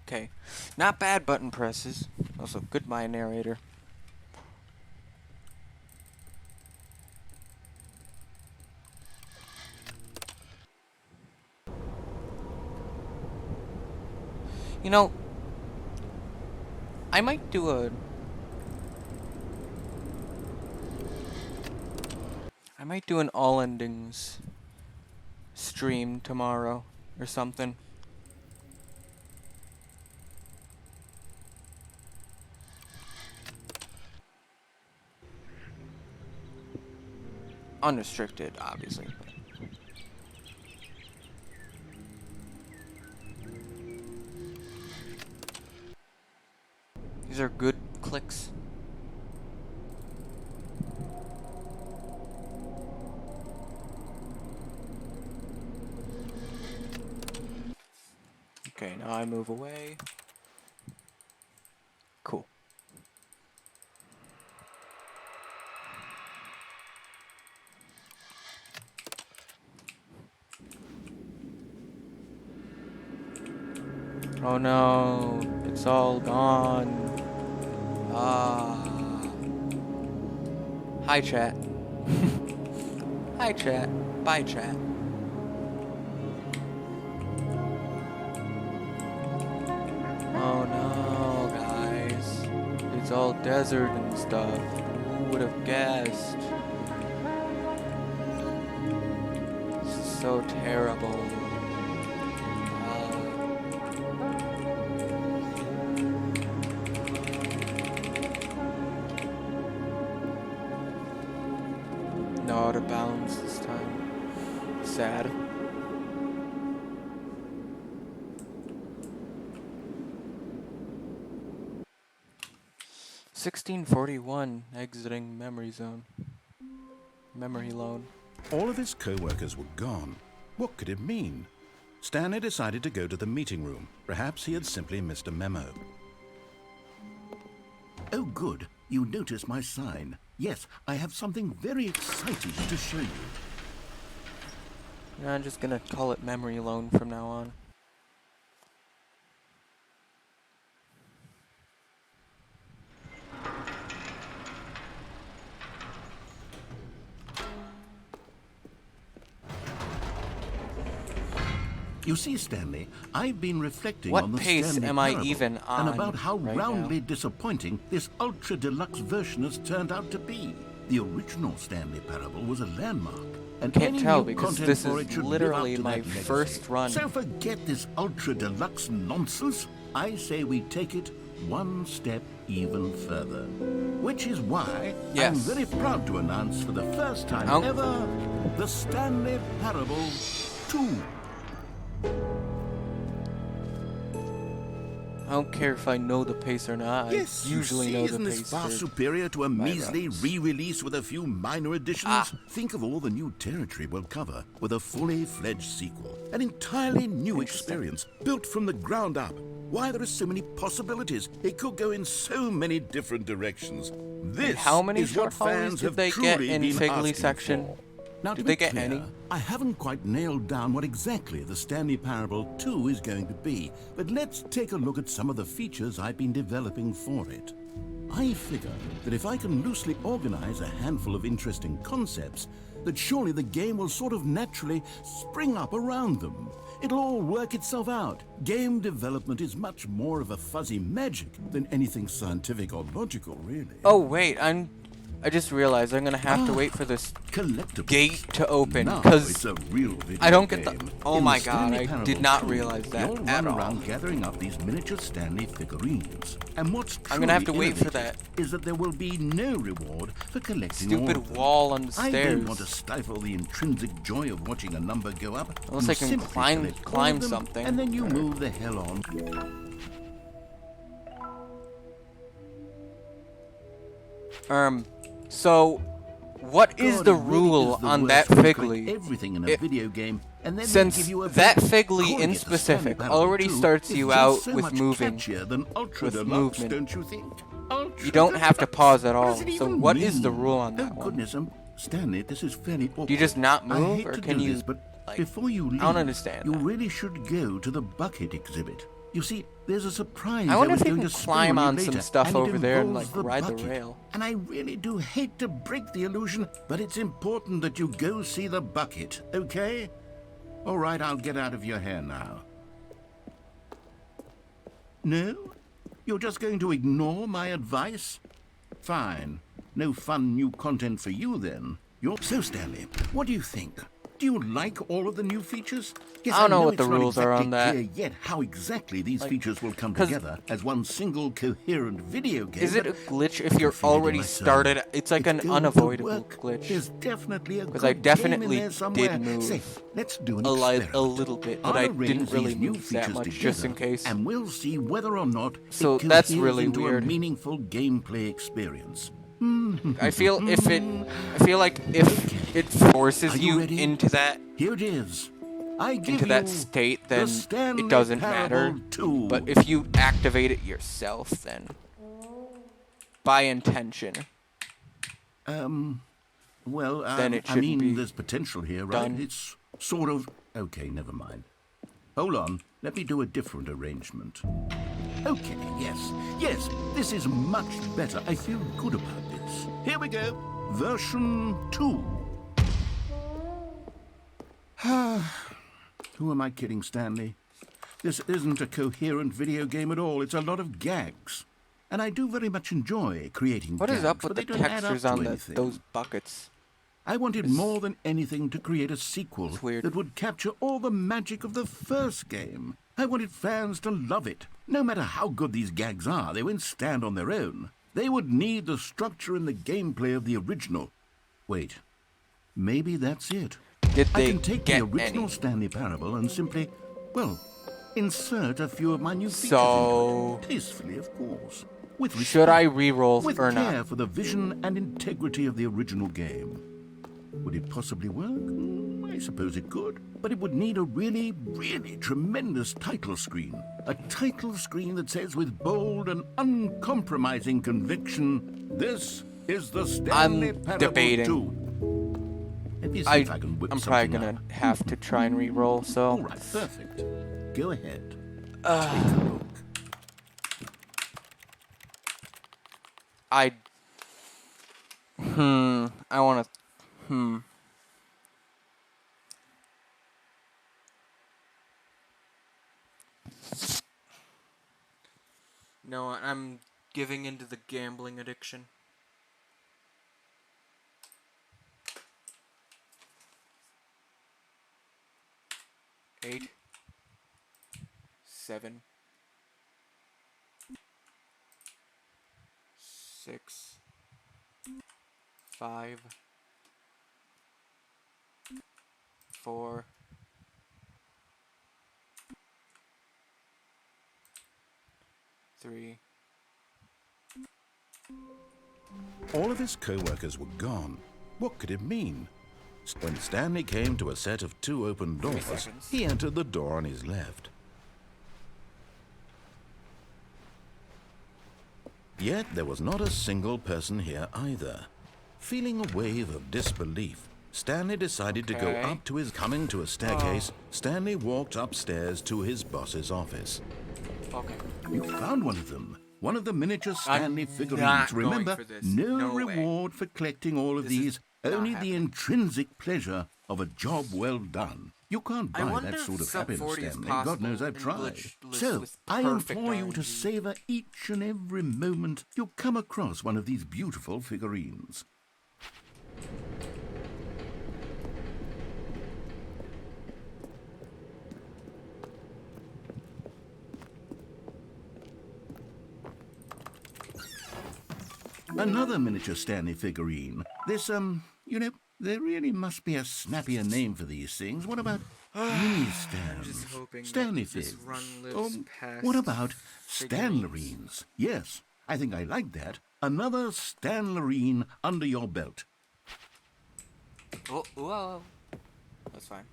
[SPEAKER 1] Okay. Not bad button presses. Also, goodbye, narrator. You know, I might do an all endings stream tomorrow or something. Unrestricted, obviously. These are good clicks. Okay, now I move away. Cool. Oh no, it's all gone. Ah. Hi, chat. Hi, chat. Bye, chat. Oh no, guys. It's all desert and stuff. Who would have guessed? This is so terrible. No out of bounds this time. Sad. $16.41 exiting memory zone. Memory loan.
[SPEAKER 2] All of his co-workers were gone. What could it mean? Stanley decided to go to the meeting room. Perhaps he had simply missed a memo.
[SPEAKER 4] Oh, good. You noticed my sign. Yes, I have something very exciting to show you.
[SPEAKER 1] I'm just gonna call it memory loan from now on.
[SPEAKER 4] You see, Stanley, I've been reflecting
[SPEAKER 1] What
[SPEAKER 4] on the
[SPEAKER 1] pace
[SPEAKER 4] Stanley
[SPEAKER 1] am I
[SPEAKER 4] Parable
[SPEAKER 1] even on
[SPEAKER 4] and about how
[SPEAKER 1] right
[SPEAKER 4] roundly
[SPEAKER 1] now?
[SPEAKER 4] disappointing this ultra deluxe version has turned out to be. The original Stanley Parable was a landmark, and
[SPEAKER 1] Can't
[SPEAKER 4] any
[SPEAKER 1] tell
[SPEAKER 4] new
[SPEAKER 1] because
[SPEAKER 4] content
[SPEAKER 1] this
[SPEAKER 4] for
[SPEAKER 1] is
[SPEAKER 4] it should live
[SPEAKER 1] literally
[SPEAKER 4] up to
[SPEAKER 1] my
[SPEAKER 4] that legacy.
[SPEAKER 1] first run.
[SPEAKER 4] So forget this ultra deluxe nonsense. I say we take it one step even further, which is why
[SPEAKER 1] Yes.
[SPEAKER 4] I'm very proud to announce for the first time ever the Stanley Parable 2.
[SPEAKER 1] I don't care if I know the pace or not.
[SPEAKER 4] Yes,
[SPEAKER 1] I usually know the
[SPEAKER 4] isn't this
[SPEAKER 1] pace.
[SPEAKER 4] far
[SPEAKER 1] for
[SPEAKER 4] superior to a
[SPEAKER 1] my
[SPEAKER 4] measly
[SPEAKER 1] runs.
[SPEAKER 4] re-release with a few minor additions? Think of all the new territory we'll cover with a fully fledged sequel. An entirely new experience, built from the ground up. Why, there are so many possibilities. It could go in so many different directions. This
[SPEAKER 1] How many
[SPEAKER 4] is what
[SPEAKER 1] short hallways
[SPEAKER 4] fans
[SPEAKER 1] did
[SPEAKER 4] have
[SPEAKER 1] they get
[SPEAKER 4] truly
[SPEAKER 1] in
[SPEAKER 4] been
[SPEAKER 1] Figley
[SPEAKER 4] asking
[SPEAKER 1] section?
[SPEAKER 4] for. Now,
[SPEAKER 1] Did
[SPEAKER 4] to
[SPEAKER 1] they
[SPEAKER 4] be
[SPEAKER 1] get
[SPEAKER 4] clear,
[SPEAKER 1] any?
[SPEAKER 4] I haven't quite nailed down what exactly the Stanley Parable 2 is going to be, but let's take a look at some of the features I've been developing for it. I figure that if I can loosely organize a handful of interesting concepts, that surely the game will sort of naturally spring up around them. It'll all work itself out. Game development is much more of a fuzzy magic than anything scientific or logical, really.
[SPEAKER 1] Oh wait, I just realized I'm gonna have to wait for this
[SPEAKER 4] Collectibles.
[SPEAKER 1] gate to open
[SPEAKER 4] Now
[SPEAKER 1] because
[SPEAKER 4] it's a real video
[SPEAKER 1] I don't get the.
[SPEAKER 4] game.
[SPEAKER 1] Oh
[SPEAKER 4] In
[SPEAKER 1] my
[SPEAKER 4] the
[SPEAKER 1] god,
[SPEAKER 4] Stanley
[SPEAKER 1] I
[SPEAKER 4] Parable
[SPEAKER 1] did not
[SPEAKER 4] 2,
[SPEAKER 1] realize that
[SPEAKER 4] you'll
[SPEAKER 1] at
[SPEAKER 4] run
[SPEAKER 1] all.
[SPEAKER 4] around gathering up these miniature Stanley figurines. And what's
[SPEAKER 1] I'm gonna have to
[SPEAKER 4] truly
[SPEAKER 1] wait for
[SPEAKER 4] innovative
[SPEAKER 1] that
[SPEAKER 4] is that there will be no reward for collecting all
[SPEAKER 1] stupid
[SPEAKER 4] of them.
[SPEAKER 1] wall on the
[SPEAKER 4] I
[SPEAKER 1] stairs.
[SPEAKER 4] don't want to stifle the intrinsic joy of watching a number go up.
[SPEAKER 1] Unless
[SPEAKER 4] You
[SPEAKER 1] I can
[SPEAKER 4] simply
[SPEAKER 1] climb
[SPEAKER 4] collect all
[SPEAKER 1] climb
[SPEAKER 4] of them,
[SPEAKER 1] something.
[SPEAKER 4] and then you move the hell on.
[SPEAKER 1] So, what is
[SPEAKER 4] God,
[SPEAKER 1] the
[SPEAKER 4] it really
[SPEAKER 1] rule
[SPEAKER 4] is the
[SPEAKER 1] on
[SPEAKER 4] worst
[SPEAKER 1] that
[SPEAKER 4] when you create
[SPEAKER 1] Figley?
[SPEAKER 4] everything in a
[SPEAKER 1] It-
[SPEAKER 4] video game, and then they
[SPEAKER 1] Since
[SPEAKER 4] give you a
[SPEAKER 1] that
[SPEAKER 4] bit.
[SPEAKER 1] Figley
[SPEAKER 4] Calling
[SPEAKER 1] in
[SPEAKER 4] it the Stanley
[SPEAKER 1] specific
[SPEAKER 4] Parable
[SPEAKER 1] already
[SPEAKER 4] 2
[SPEAKER 1] starts
[SPEAKER 4] is
[SPEAKER 1] you
[SPEAKER 4] just
[SPEAKER 1] out
[SPEAKER 4] so
[SPEAKER 1] with
[SPEAKER 4] much
[SPEAKER 1] moving.
[SPEAKER 4] catchier than Ultra
[SPEAKER 1] With
[SPEAKER 4] Deluxe,
[SPEAKER 1] movement.
[SPEAKER 4] don't you think? Ultra
[SPEAKER 1] You don't have to
[SPEAKER 4] Deluxe.
[SPEAKER 1] pause at
[SPEAKER 4] What
[SPEAKER 1] all.
[SPEAKER 4] does it
[SPEAKER 1] So
[SPEAKER 4] even
[SPEAKER 1] what is the
[SPEAKER 4] mean?
[SPEAKER 1] rule on that
[SPEAKER 4] Oh
[SPEAKER 1] one?
[SPEAKER 4] goodness, Stanley, this is fairly awkward.
[SPEAKER 1] Do you just not
[SPEAKER 4] I
[SPEAKER 1] move,
[SPEAKER 4] hate
[SPEAKER 1] or
[SPEAKER 4] to
[SPEAKER 1] can
[SPEAKER 4] do
[SPEAKER 1] you,
[SPEAKER 4] this, but
[SPEAKER 1] like,
[SPEAKER 4] before you leave,
[SPEAKER 1] I don't understand
[SPEAKER 4] you
[SPEAKER 1] that.
[SPEAKER 4] really should go to the bucket exhibit. You see, there's a surprise
[SPEAKER 1] I wonder
[SPEAKER 4] was
[SPEAKER 1] if you
[SPEAKER 4] going
[SPEAKER 1] can
[SPEAKER 4] to spill
[SPEAKER 1] climb
[SPEAKER 4] you
[SPEAKER 1] on some
[SPEAKER 4] later,
[SPEAKER 1] stuff
[SPEAKER 4] and it
[SPEAKER 1] over there and,
[SPEAKER 4] involves
[SPEAKER 1] like, ride the
[SPEAKER 4] bucket.
[SPEAKER 1] rail.
[SPEAKER 4] And I really do hate to break the illusion, but it's important that you go see the bucket, okay? All right, I'll get out of your hair now. No? You're just going to ignore my advice? Fine. No fun new content for you, then. So, Stanley, what do you think? Do you like all of the new features? Yes,
[SPEAKER 1] I don't know what
[SPEAKER 4] it's
[SPEAKER 1] the
[SPEAKER 4] not
[SPEAKER 1] rules are on
[SPEAKER 4] exactly
[SPEAKER 1] that.
[SPEAKER 4] clear yet how exactly these
[SPEAKER 1] Like,
[SPEAKER 4] features will come
[SPEAKER 1] 'cause-
[SPEAKER 4] together as one single coherent video game.
[SPEAKER 1] Is it
[SPEAKER 4] but
[SPEAKER 1] a glitch if
[SPEAKER 4] I
[SPEAKER 1] you're
[SPEAKER 4] feel it in
[SPEAKER 1] already
[SPEAKER 4] my soul.
[SPEAKER 1] started? It's like an
[SPEAKER 4] going to
[SPEAKER 1] unavoidable
[SPEAKER 4] work.
[SPEAKER 1] glitch.
[SPEAKER 4] There's definitely a
[SPEAKER 1] 'Cause
[SPEAKER 4] good
[SPEAKER 1] I definitely
[SPEAKER 4] game in there somewhere.
[SPEAKER 1] did move
[SPEAKER 4] Say, let's do an
[SPEAKER 1] a
[SPEAKER 4] experiment.
[SPEAKER 1] little bit, but
[SPEAKER 4] I'll
[SPEAKER 1] I
[SPEAKER 4] arrange
[SPEAKER 1] didn't really
[SPEAKER 4] these new
[SPEAKER 1] move that
[SPEAKER 4] features
[SPEAKER 1] much,
[SPEAKER 4] together,
[SPEAKER 1] just in case.
[SPEAKER 4] and we'll see whether or not
[SPEAKER 1] So
[SPEAKER 4] it
[SPEAKER 1] that's
[SPEAKER 4] coheres
[SPEAKER 1] really
[SPEAKER 4] into
[SPEAKER 1] weird.
[SPEAKER 4] a meaningful gameplay experience.
[SPEAKER 1] I feel like if it forces
[SPEAKER 4] Are you
[SPEAKER 1] you
[SPEAKER 4] ready?
[SPEAKER 1] into that
[SPEAKER 4] Here it is. I give
[SPEAKER 1] into that
[SPEAKER 4] you
[SPEAKER 1] state,
[SPEAKER 4] the
[SPEAKER 1] then
[SPEAKER 4] Stanley
[SPEAKER 1] it doesn't
[SPEAKER 4] Parable
[SPEAKER 1] matter.
[SPEAKER 4] 2.
[SPEAKER 1] But if you activate it yourself, then by intention,
[SPEAKER 4] Well,
[SPEAKER 1] then it
[SPEAKER 4] I
[SPEAKER 1] shouldn't
[SPEAKER 4] mean,
[SPEAKER 1] be
[SPEAKER 4] there's potential here, right?
[SPEAKER 1] done.
[SPEAKER 4] It's sort of... Okay, never mind. Hold on, let me do a different arrangement. Okay, yes, this is much better. I feel good about this. Here we go. Version 2. Who am I kidding, Stanley? This isn't a coherent video game at all. It's a lot of gags. And I do very much enjoy creating
[SPEAKER 1] What
[SPEAKER 4] gags,
[SPEAKER 1] is up with
[SPEAKER 4] but
[SPEAKER 1] the
[SPEAKER 4] they don't add up
[SPEAKER 1] textures
[SPEAKER 4] to
[SPEAKER 1] on
[SPEAKER 4] anything.
[SPEAKER 1] those buckets?
[SPEAKER 4] I wanted more than anything to create a sequel that would capture all the magic of the first game. I wanted fans to love it. No matter how good these gags are, they won't stand on their own. They would need the structure and the gameplay of the original. Wait, maybe that's it.
[SPEAKER 1] Did
[SPEAKER 4] I
[SPEAKER 1] they
[SPEAKER 4] can take
[SPEAKER 1] get
[SPEAKER 4] the original
[SPEAKER 1] any?
[SPEAKER 4] Stanley Parable and simply, well, insert a few of my new features
[SPEAKER 1] So,
[SPEAKER 4] into it. Tastefully, of course. With respect,
[SPEAKER 1] should I re-roll
[SPEAKER 4] with
[SPEAKER 1] or
[SPEAKER 4] care
[SPEAKER 1] not?
[SPEAKER 4] for the vision and integrity of the original game. Would it possibly work? I suppose it could. But it would need a really, really tremendous title screen. A title screen that says with bold and uncompromising conviction, "This is the Stanley Parable
[SPEAKER 1] debating.
[SPEAKER 4] 2." Let me see if I can whip
[SPEAKER 1] I'm
[SPEAKER 4] something
[SPEAKER 1] probably gonna
[SPEAKER 4] up.
[SPEAKER 1] have to try and re-roll, so...
[SPEAKER 4] All right, perfect. Go ahead. Take a look.
[SPEAKER 1] I wanna... No, I'm giving into the gambling addiction. Eight. 7. 6. 5. 4. 3.
[SPEAKER 2] All of his co-workers were gone. What could it mean? When Stanley came to a set of 2 open doors,
[SPEAKER 1] seconds.
[SPEAKER 2] he entered the door on his left. Yet there was not a single person here either. Feeling a wave of disbelief, Stanley decided to go
[SPEAKER 1] Okay.
[SPEAKER 2] up to his... Coming to a staircase, Stanley walked upstairs to his boss's office.
[SPEAKER 1] Okay.
[SPEAKER 4] You found one of them. One of the miniature Stanley
[SPEAKER 1] I'm
[SPEAKER 4] figurines.
[SPEAKER 1] not going
[SPEAKER 4] Remember,
[SPEAKER 1] for this.
[SPEAKER 4] no,
[SPEAKER 1] No way.
[SPEAKER 4] reward for collecting all of
[SPEAKER 1] This is
[SPEAKER 4] these.
[SPEAKER 1] not
[SPEAKER 4] Only the
[SPEAKER 1] happening.
[SPEAKER 4] intrinsic pleasure of a job well done. You can't
[SPEAKER 1] I
[SPEAKER 4] buy
[SPEAKER 1] wonder
[SPEAKER 4] that
[SPEAKER 1] if
[SPEAKER 4] sort of
[SPEAKER 1] sub
[SPEAKER 4] happiness,
[SPEAKER 1] 40 is
[SPEAKER 4] Stanley. God knows
[SPEAKER 1] possible
[SPEAKER 4] I've
[SPEAKER 1] in
[SPEAKER 4] tried.
[SPEAKER 1] Glitchless
[SPEAKER 4] So,
[SPEAKER 1] with
[SPEAKER 4] I
[SPEAKER 1] perfect
[SPEAKER 4] implore you to
[SPEAKER 1] RNG.
[SPEAKER 4] savor each and every moment you come across one of these beautiful figurines. Another miniature Stanley figurine. This, you know, there really must be a snappier name for these things. What about mini stands?
[SPEAKER 1] just hoping that
[SPEAKER 4] Stanley
[SPEAKER 1] this
[SPEAKER 4] figs.
[SPEAKER 1] run lives past
[SPEAKER 4] What about
[SPEAKER 1] figurines.
[SPEAKER 4] Stanlerines? Yes, I think I like that. Another Stanlerine under your belt.
[SPEAKER 1] Oh, whoa. That's fine.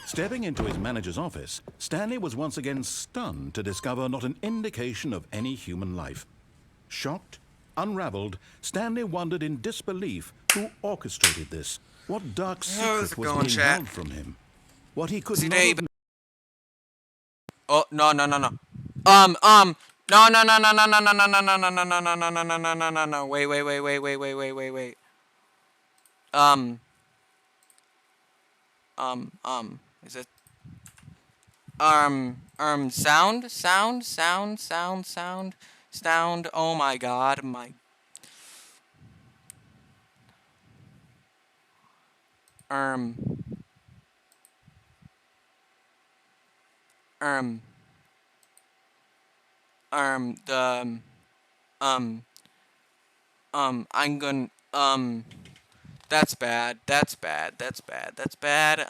[SPEAKER 2] Stepping into his manager's office, Stanley was once again stunned to discover not an indication of any human life. Shocked, unraveled, Stanley wondered in disbelief who orchestrated this. What dark
[SPEAKER 1] How's
[SPEAKER 2] secret
[SPEAKER 1] it
[SPEAKER 2] was
[SPEAKER 1] going,
[SPEAKER 2] being
[SPEAKER 1] chat?
[SPEAKER 2] held from him? What he could
[SPEAKER 1] See,
[SPEAKER 2] not
[SPEAKER 1] Dave.
[SPEAKER 2] have...
[SPEAKER 1] Oh, no. No. No. No. Wait. Is it? Sound. Oh my god, my. Um. The. I'm gonna. That's bad.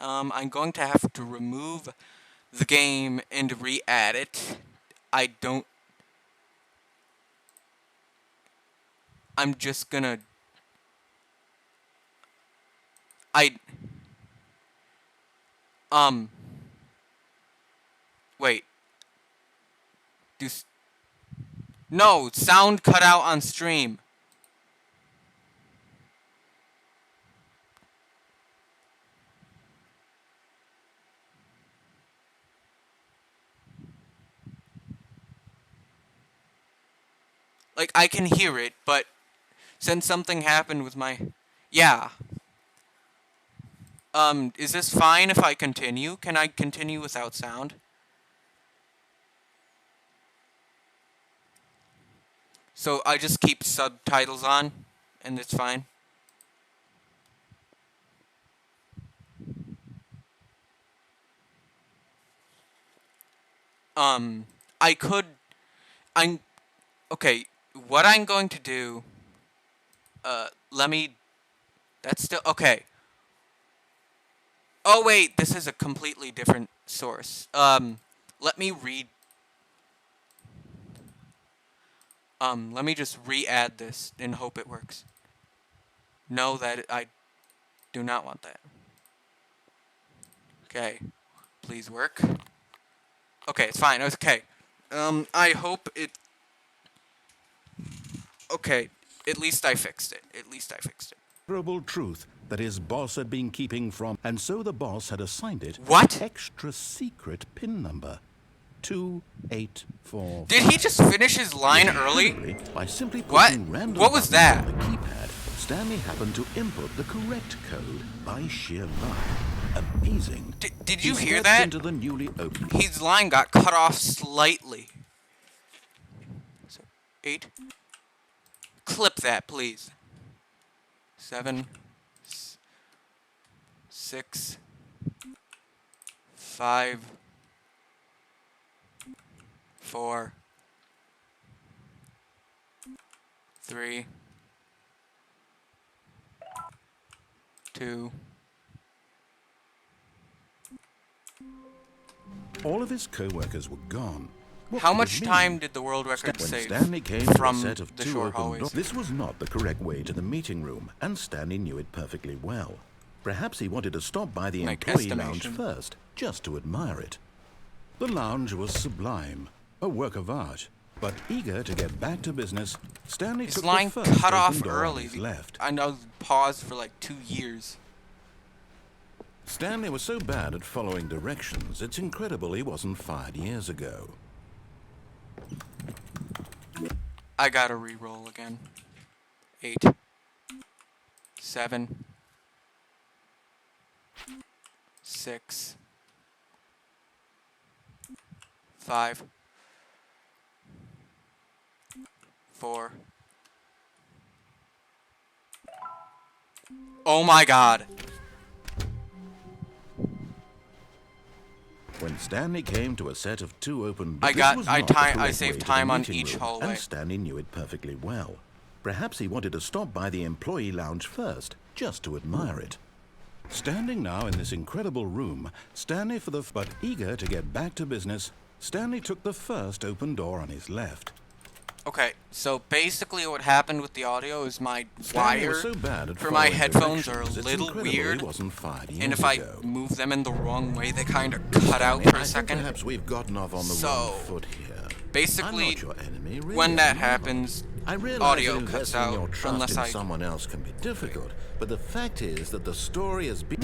[SPEAKER 1] I'm going to have to remove the game and re-add it. I'm just gonna... Wait. No, sound cut out on stream. Like, I can hear it, but since something happened with my... Yeah. Is this fine if I continue? Can I continue without sound? So I just keep subtitles on, and it's fine? I could... I'm... Okay, what I'm going to do... let me... That's still... Okay. Oh, wait, this is a completely different source. Let me read... let me just re-add this and hope it works. No, I do not want that. Okay. Please work. Okay, it's fine. Okay. I hope it... Okay. At least I fixed it. At least I fixed it.
[SPEAKER 4] Terrible truth that his boss had been keeping from, and so the boss had assigned it
[SPEAKER 1] What?
[SPEAKER 4] an extra secret PIN number. 284.
[SPEAKER 1] Did he just finish his line early?
[SPEAKER 4] By simply
[SPEAKER 1] What?
[SPEAKER 4] pushing random
[SPEAKER 1] What was
[SPEAKER 4] buttons
[SPEAKER 1] that?
[SPEAKER 4] on the keypad, Stanley happened to input the correct code by sheer luck. Amazing.
[SPEAKER 1] Did you
[SPEAKER 4] He
[SPEAKER 1] hear
[SPEAKER 4] stepped
[SPEAKER 1] that?
[SPEAKER 4] into the newly opened.
[SPEAKER 1] His line got cut off slightly. So, 8. Clip that, please. 7. 6. 5. 4. 3. 2.
[SPEAKER 2] All of his co-workers were gone. What
[SPEAKER 1] How
[SPEAKER 2] could
[SPEAKER 1] much
[SPEAKER 2] it mean?
[SPEAKER 1] time did the world record
[SPEAKER 2] When
[SPEAKER 1] save
[SPEAKER 2] Stanley came to a
[SPEAKER 1] from
[SPEAKER 2] set of
[SPEAKER 1] the
[SPEAKER 2] two
[SPEAKER 1] short
[SPEAKER 2] open
[SPEAKER 1] hallways?
[SPEAKER 2] doors, this was not the correct way to the meeting room, and Stanley knew it perfectly well. Perhaps he wanted to stop by the
[SPEAKER 1] My
[SPEAKER 2] employee lounge
[SPEAKER 1] estimation.
[SPEAKER 2] first, just to admire it.
[SPEAKER 4] The lounge was sublime, a work of art. But eager to get back to business, Stanley
[SPEAKER 1] His
[SPEAKER 4] took
[SPEAKER 1] line
[SPEAKER 4] the first
[SPEAKER 1] cut
[SPEAKER 4] open
[SPEAKER 1] off
[SPEAKER 4] door on
[SPEAKER 1] early.
[SPEAKER 4] his left.
[SPEAKER 1] I know, paused for like 2 years.
[SPEAKER 4] Stanley was so bad at following directions, it's incredible he wasn't fired years ago.
[SPEAKER 1] I gotta re-roll again. 8. 7. 6. 5. 4. Oh my god.
[SPEAKER 2] When Stanley came to a set of two open doors,
[SPEAKER 1] I saved time on each hallway.
[SPEAKER 2] and Stanley knew it perfectly well. Perhaps he wanted to stop by the employee lounge first, just to admire it.
[SPEAKER 4] Standing now in this incredible room, Stanley but eager to get back to business, Stanley took the first open door on his left.
[SPEAKER 1] Okay, so basically what happened with the audio is my
[SPEAKER 4] Stanley
[SPEAKER 1] wire
[SPEAKER 4] was so bad at
[SPEAKER 1] for my
[SPEAKER 4] following
[SPEAKER 1] headphones are a
[SPEAKER 4] directions, it's
[SPEAKER 1] little
[SPEAKER 4] incredible
[SPEAKER 1] weird,
[SPEAKER 4] he wasn't fired years
[SPEAKER 1] and if I
[SPEAKER 4] ago.
[SPEAKER 1] move them in the wrong way, they kind of cut out for a
[SPEAKER 2] I think
[SPEAKER 1] second.
[SPEAKER 2] perhaps we've gotten off on the
[SPEAKER 1] So,
[SPEAKER 2] wrong foot here. I'm
[SPEAKER 1] Basically,
[SPEAKER 2] not your enemy, really.
[SPEAKER 1] when that
[SPEAKER 2] I'm not.
[SPEAKER 1] happens,
[SPEAKER 2] I realize
[SPEAKER 1] audio
[SPEAKER 2] that
[SPEAKER 1] cuts
[SPEAKER 2] investing
[SPEAKER 1] out
[SPEAKER 2] your trust
[SPEAKER 1] unless
[SPEAKER 2] in
[SPEAKER 1] I...
[SPEAKER 2] someone else can be difficult, but the fact is that the story has been...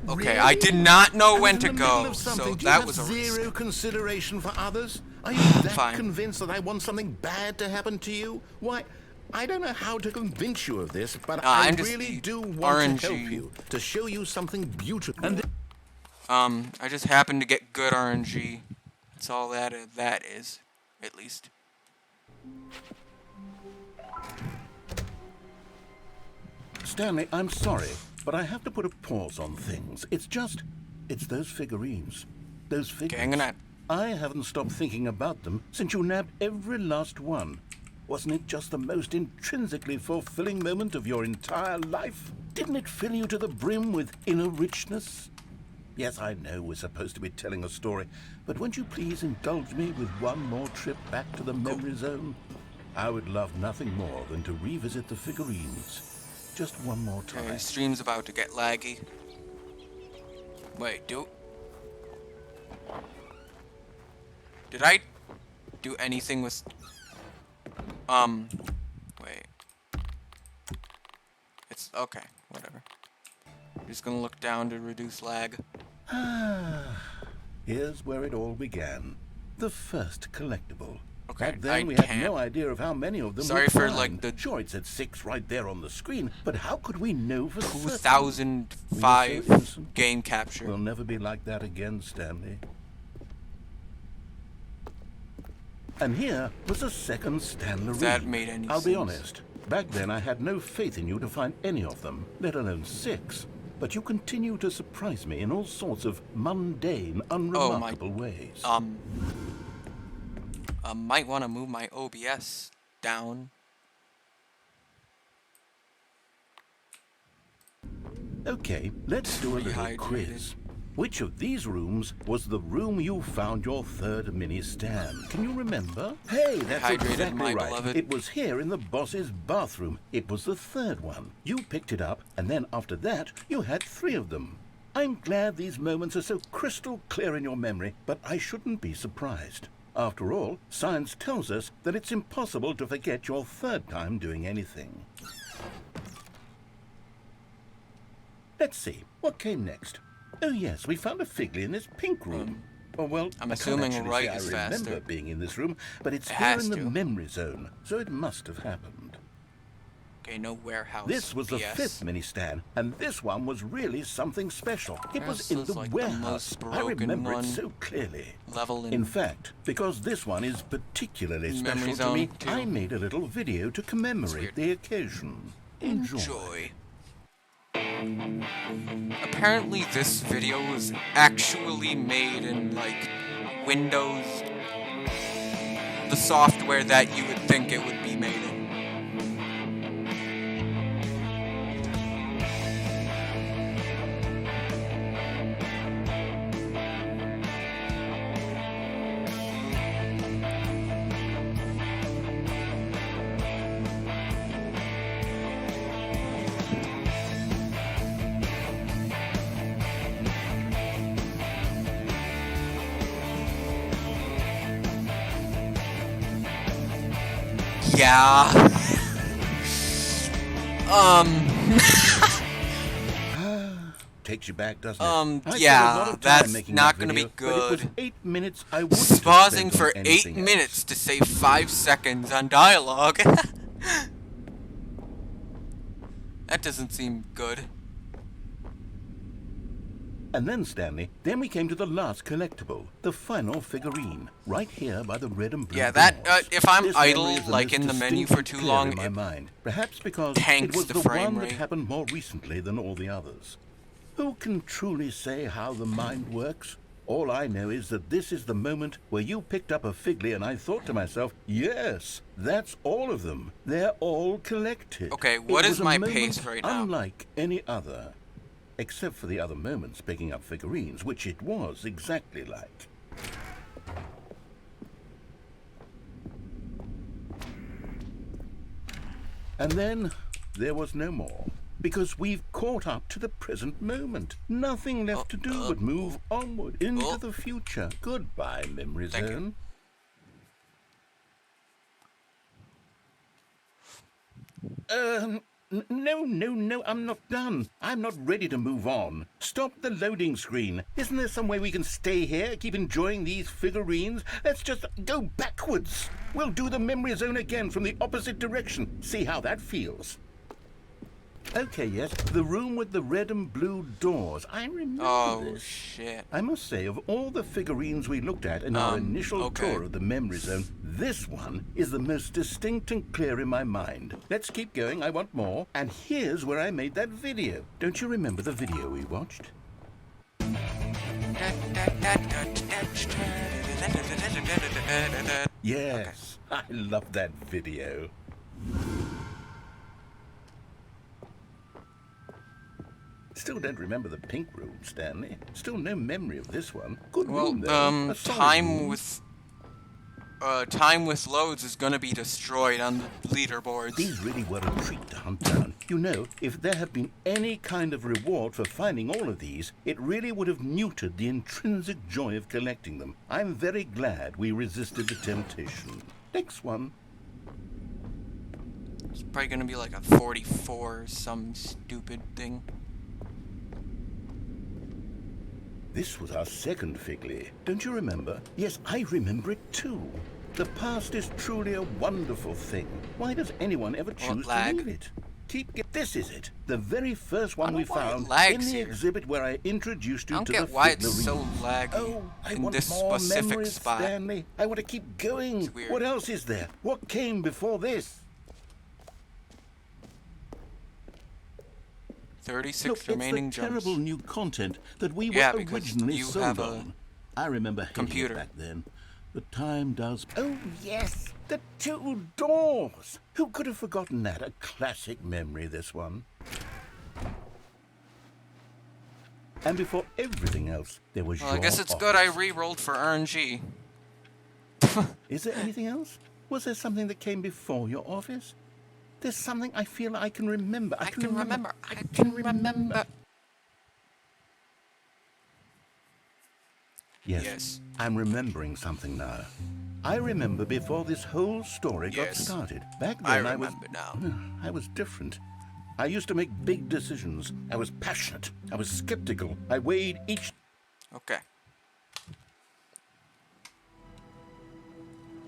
[SPEAKER 1] Okay, I did not know when to
[SPEAKER 2] In the middle
[SPEAKER 1] go,
[SPEAKER 2] of
[SPEAKER 1] so
[SPEAKER 2] something, do you
[SPEAKER 1] that
[SPEAKER 2] have
[SPEAKER 1] was a
[SPEAKER 2] zero
[SPEAKER 1] risk.
[SPEAKER 2] consideration for others? Are you that
[SPEAKER 1] Fine.
[SPEAKER 2] convinced that I want something bad to happen to you? Why, I don't know how to convince you of this, but I
[SPEAKER 1] I'm just
[SPEAKER 2] really
[SPEAKER 1] the
[SPEAKER 2] do want to help
[SPEAKER 1] RNG.
[SPEAKER 2] you, to show you something beautiful. And
[SPEAKER 1] I just happened to get good RNG. That's all that is, at least.
[SPEAKER 4] Stanley, I'm sorry, but I have to put a pause on things. It's those figurines. Those figures.
[SPEAKER 1] Okay, I'm gonna...
[SPEAKER 4] I haven't stopped thinking about them since you nabbed every last one. Wasn't it just the most intrinsically fulfilling moment of your entire life? Didn't it fill you to the brim with inner richness? Yes, I know we're supposed to be telling a story, but won't you please indulge me with one more trip back to the memory zone? I would love nothing more than to revisit the figurines. Just one more time.
[SPEAKER 1] Okay, stream's about to get laggy. Wait, Did I do anything with... Wait. It's... Okay, whatever. I'm just gonna look down to reduce lag.
[SPEAKER 4] Here's where it all began. The first collectible.
[SPEAKER 1] Okay,
[SPEAKER 4] Back then,
[SPEAKER 1] I
[SPEAKER 4] we had
[SPEAKER 1] can't.
[SPEAKER 4] no idea of how many of them
[SPEAKER 1] Sorry
[SPEAKER 4] would
[SPEAKER 1] for,
[SPEAKER 4] find.
[SPEAKER 1] like, the
[SPEAKER 4] Sure, it said 6 right there on the screen, but how could we know for certain?
[SPEAKER 1] 2005
[SPEAKER 4] innocent.
[SPEAKER 1] game capture.
[SPEAKER 4] We'll never be like that again, Stanley. And here was a second Stanley.
[SPEAKER 1] If that made any
[SPEAKER 4] I'll be
[SPEAKER 1] sense.
[SPEAKER 4] honest. Back then, I had no faith in you to find any of them, let alone 6. But you continue to surprise me in all sorts of mundane, unremarkable ways.
[SPEAKER 1] Might want to move my OBS down.
[SPEAKER 4] Okay, let's do a little
[SPEAKER 1] Rehydrated.
[SPEAKER 4] quiz. Which of these rooms was the room you found your third mini stand? Can you remember? Hey, that's
[SPEAKER 1] Rehydrated,
[SPEAKER 4] exactly
[SPEAKER 1] my
[SPEAKER 4] right.
[SPEAKER 1] beloved.
[SPEAKER 4] It was here in the boss's bathroom. It was the third one. You picked it up, and then after that, you had 3 of them. I'm glad these moments are so crystal clear in your memory, but I shouldn't be surprised. After all, science tells us that it's impossible to forget your third time doing anything. Let's see, what came next? Oh yes, we found a Figley in this pink room. Oh well,
[SPEAKER 1] I'm
[SPEAKER 4] I can't
[SPEAKER 1] assuming
[SPEAKER 4] actually
[SPEAKER 1] right
[SPEAKER 4] say
[SPEAKER 1] is
[SPEAKER 4] I remember
[SPEAKER 1] faster.
[SPEAKER 4] being in this room, but it's
[SPEAKER 1] It
[SPEAKER 4] here
[SPEAKER 1] has
[SPEAKER 4] in the
[SPEAKER 1] to.
[SPEAKER 4] memory zone, so it must have happened.
[SPEAKER 1] Okay, no warehouse.
[SPEAKER 4] This was the
[SPEAKER 1] BS.
[SPEAKER 4] 5th mini stand, and this one was really something special. It was
[SPEAKER 1] This
[SPEAKER 4] in
[SPEAKER 1] is
[SPEAKER 4] the
[SPEAKER 1] like the
[SPEAKER 4] warehouse.
[SPEAKER 1] most
[SPEAKER 4] I
[SPEAKER 1] broken
[SPEAKER 4] remember
[SPEAKER 1] one
[SPEAKER 4] it so clearly.
[SPEAKER 1] level
[SPEAKER 4] In fact, because this one is particularly
[SPEAKER 1] Memory
[SPEAKER 4] special to me,
[SPEAKER 1] zone, too.
[SPEAKER 4] I made a little video to commemorate the occasion.
[SPEAKER 1] Enjoy. Apparently this video was actually made in, like, Windows. The software that you would think it would be made in. Yeah.
[SPEAKER 4] Takes you back, doesn't it? I spent a
[SPEAKER 1] yeah,
[SPEAKER 4] lot of time
[SPEAKER 1] that's
[SPEAKER 4] making
[SPEAKER 1] not
[SPEAKER 4] that
[SPEAKER 1] gonna be
[SPEAKER 4] video, but it was
[SPEAKER 1] good.
[SPEAKER 4] 8 minutes I wouldn't have
[SPEAKER 1] Pausing
[SPEAKER 4] spent
[SPEAKER 1] for
[SPEAKER 4] on
[SPEAKER 1] 8
[SPEAKER 4] anything else.
[SPEAKER 1] minutes to save 5 seconds on dialogue. That doesn't seem good.
[SPEAKER 4] And then, Stanley, then we came to the last collectible, the final figurine, right here by the red and blue
[SPEAKER 1] Yeah, that,
[SPEAKER 4] doors.
[SPEAKER 1] if I'm
[SPEAKER 4] This
[SPEAKER 1] idle,
[SPEAKER 4] memory is the
[SPEAKER 1] like,
[SPEAKER 4] most
[SPEAKER 1] in the menu
[SPEAKER 4] distinct
[SPEAKER 1] for
[SPEAKER 4] and
[SPEAKER 1] too
[SPEAKER 4] clear
[SPEAKER 1] long,
[SPEAKER 4] in my
[SPEAKER 1] it
[SPEAKER 4] mind. Perhaps because
[SPEAKER 1] tanks
[SPEAKER 4] it was
[SPEAKER 1] the
[SPEAKER 4] the
[SPEAKER 1] frame
[SPEAKER 4] one
[SPEAKER 1] rate.
[SPEAKER 4] that happened more recently than all the others. Who can truly say how the mind works? All I know is that this is the moment where you picked up a Figley and I thought to myself, yes, that's all of them. They're all collected.
[SPEAKER 1] Okay, what
[SPEAKER 4] It
[SPEAKER 1] is
[SPEAKER 4] was a
[SPEAKER 1] my
[SPEAKER 4] moment
[SPEAKER 1] pace right now?
[SPEAKER 4] unlike any other. Except for the other moments picking up figurines, which it was exactly like. And then there was no more. Because we've caught up to the present moment. Nothing left to do but move onward into the future. Goodbye, Memory
[SPEAKER 1] Thank you.
[SPEAKER 4] Zone. No, I'm not done. I'm not ready to move on. Stop the loading screen. Isn't there some way we can stay here, keep enjoying these figurines? Let's just go backwards. We'll do the memory zone again from the opposite direction. See how that feels. Okay, yes, the room with the red and blue doors. I remember
[SPEAKER 1] Oh,
[SPEAKER 4] this.
[SPEAKER 1] shit.
[SPEAKER 4] I must say, of all the figurines we looked at in our initial
[SPEAKER 1] okay.
[SPEAKER 4] tour of the memory zone, this one is the most distinct and clear in my mind. Let's keep going, I want more. And here's where I made that video. Don't you remember the video we watched? Yes, I love that video. Still don't remember the pink room, Stanley. Still no memory of this one. Good
[SPEAKER 1] Well,
[SPEAKER 4] room, though. A solid room.
[SPEAKER 1] time with loads is gonna be destroyed on the leaderboards.
[SPEAKER 4] These really were a treat to hunt down. You know, if there had been any kind of reward for finding all of these, it really would have neutered the intrinsic joy of collecting them. I'm very glad we resisted the temptation. Next one.
[SPEAKER 1] It's probably gonna be like a 44 or some stupid thing.
[SPEAKER 4] This was our second Figley. Don't you remember? Yes, I remember it too. The past is truly a wonderful thing. Why does anyone ever choose to
[SPEAKER 1] lag?
[SPEAKER 4] leave it? This is it. The very first one
[SPEAKER 1] I don't
[SPEAKER 4] we
[SPEAKER 1] know why it
[SPEAKER 4] found in
[SPEAKER 1] lags
[SPEAKER 4] the
[SPEAKER 1] here.
[SPEAKER 4] exhibit where I introduced
[SPEAKER 1] I
[SPEAKER 4] you
[SPEAKER 1] don't
[SPEAKER 4] to the
[SPEAKER 1] get why it's
[SPEAKER 4] fiddlerines.
[SPEAKER 1] so laggy
[SPEAKER 4] Oh, I
[SPEAKER 1] in
[SPEAKER 4] want
[SPEAKER 1] this
[SPEAKER 4] more
[SPEAKER 1] specific
[SPEAKER 4] memories,
[SPEAKER 1] spot.
[SPEAKER 4] Stanley. I want to keep going.
[SPEAKER 1] It's weird.
[SPEAKER 4] What else is there? What came before this?
[SPEAKER 1] 36
[SPEAKER 4] Look,
[SPEAKER 1] remaining
[SPEAKER 4] it's the
[SPEAKER 1] jumps.
[SPEAKER 4] terrible new content that we
[SPEAKER 1] Yeah,
[SPEAKER 4] were
[SPEAKER 1] because
[SPEAKER 4] originally
[SPEAKER 1] you
[SPEAKER 4] sold
[SPEAKER 1] have a
[SPEAKER 4] on. I remember hating
[SPEAKER 1] computer.
[SPEAKER 4] it back then. But time does... Oh, yes, the two doors. Who could have forgotten that? A classic memory, this one. And before everything else, there was
[SPEAKER 1] Well,
[SPEAKER 4] your
[SPEAKER 1] I guess it's
[SPEAKER 4] office.
[SPEAKER 1] good I re-rolled for RNG.
[SPEAKER 4] Is there anything else? Was there something that came before your office? There's something I feel I can remember. I can remember. Yes, I'm remembering something now. I remember before this whole story got started. Back then
[SPEAKER 1] I remember now.
[SPEAKER 4] I was different. I used to make big decisions. I was passionate. I was skeptical. I weighed each...
[SPEAKER 1] Okay.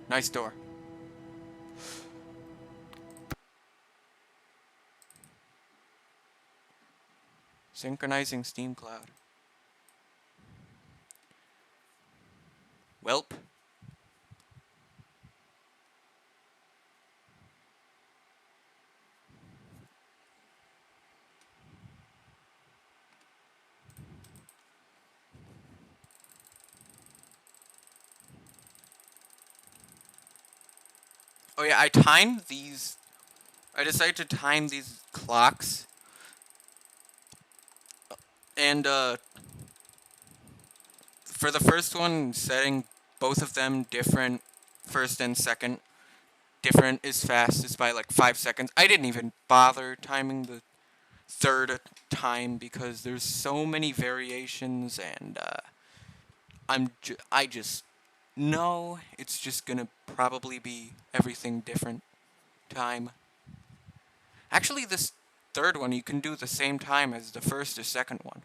[SPEAKER 1] Nice door. Synchronizing steam cloud. Welp. Oh yeah, I timed these. I decided to time these clocks. And for the first one, setting both of them different, first and second, different as fast as by like 5 seconds. I didn't even bother timing the third time because there's so many variations, and I just know it's just gonna probably be everything different time. Actually, this third one you can do the same time as the first or second one.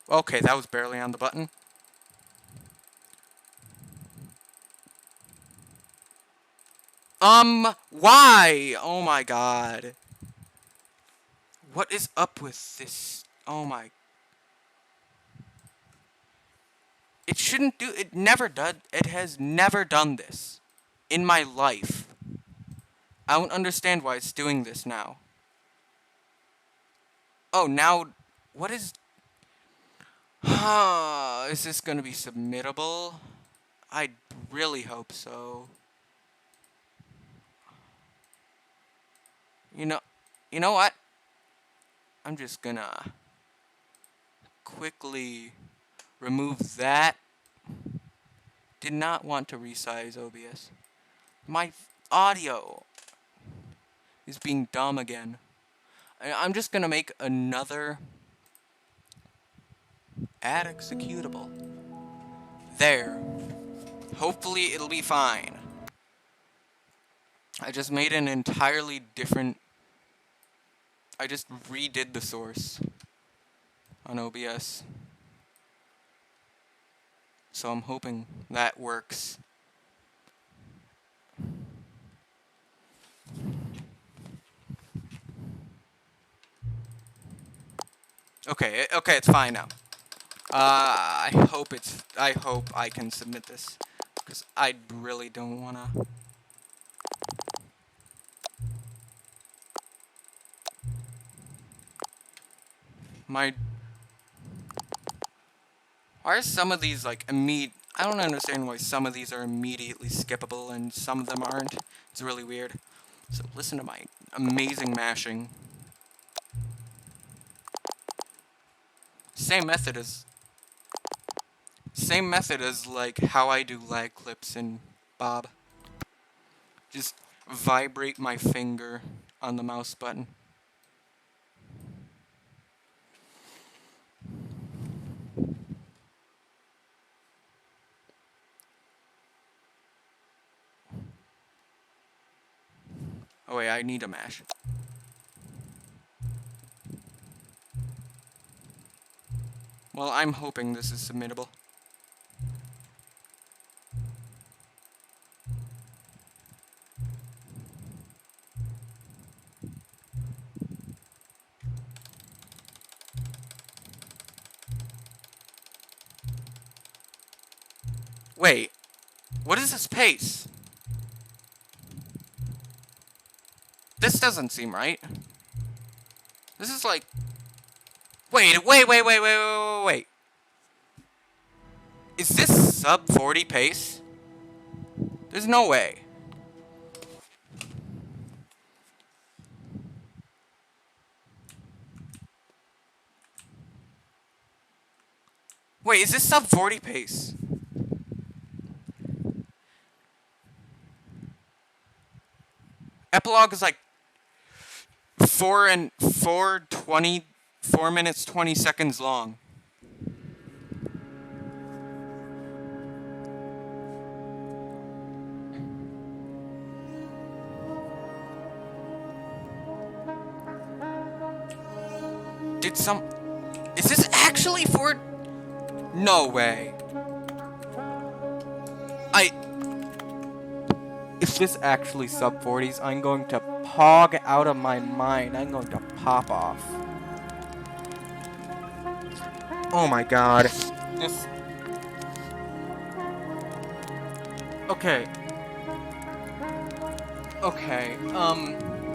[SPEAKER 1] Okay, that was barely on the button. Why? Oh my god. What is up with this? Oh my. It shouldn't do, it never done, it has never done this. In my life. I don't understand why it's doing this now. Oh, now, what is... is this gonna be submittable? I really hope so. You know what? I'm just gonna quickly remove that. Did not want to resize OBS. My audio is being dumb again. I'm just gonna make another add executable. There. Hopefully it'll be fine. I just made an entirely different... I just redid the source on OBS. So I'm hoping that works. Okay, it's fine now. I hope I can submit this, because I really don't wanna. Why are some of these like I don't understand why some of these are immediately skippable and some of them aren't. It's really weird. So listen to my amazing mashing. Same method as like how I do lag clips in Bob. Just vibrate my finger on the mouse button. Oh wait, I need a mash. Well, I'm hoping this is submittable. Wait, what is this pace? This doesn't seem right. This is like... Wait. Is this sub 40 pace? There's no way. Wait, is this sub 40 pace? Epilogue is like 4 minutes 20 seconds long. Is this actually for... No way. If this actually sub 40s, I'm going to pog out of my mind. I'm going to pop off. Oh my god. This... Okay.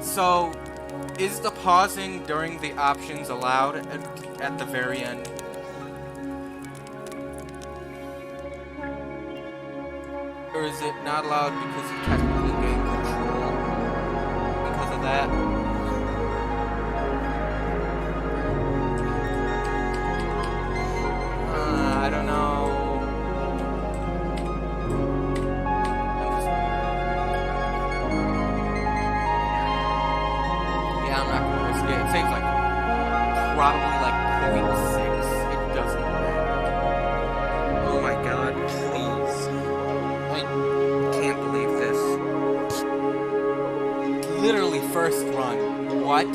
[SPEAKER 1] So... Is the pausing during the options allowed at the very end? Or is it not allowed because you technically gain control because of that? I don't know. Yeah, I'm not gonna risk it. It saves like probably like 0.6. It doesn't matter. Oh my god, please. I can't believe this. Literally first run. What?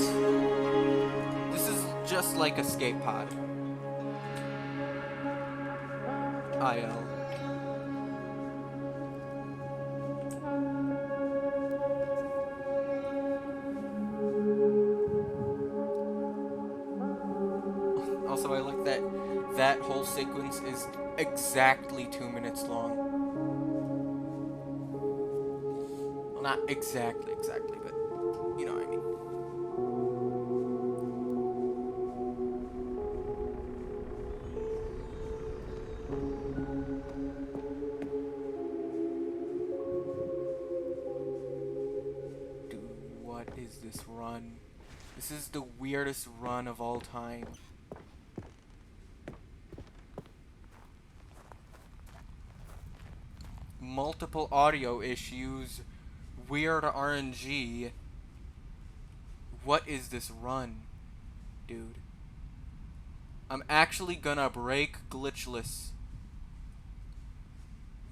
[SPEAKER 1] This is just like Escape Pod. IL. Also, I like that whole sequence is exactly 2 minutes long. Well, not exactly, but you know what I mean. Dude, what is this run? This is the weirdest run of all time. Multiple audio issues, weird RNG. What is this run, dude? I'm actually gonna break Glitchless.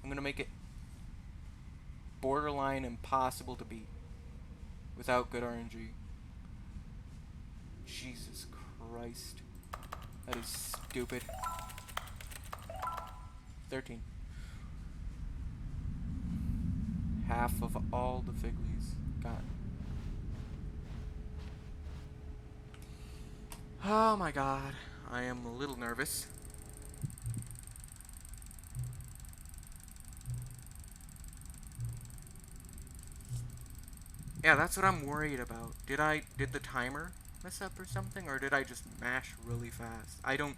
[SPEAKER 1] I'm gonna make it borderline impossible to beat without good RNG. Jesus Christ. That is stupid. 13. Half of all the Figlies. God. Oh my god. I am a little nervous. Yeah, that's what I'm worried about. Did the timer mess up or something? Or did I just mash really fast? I don't...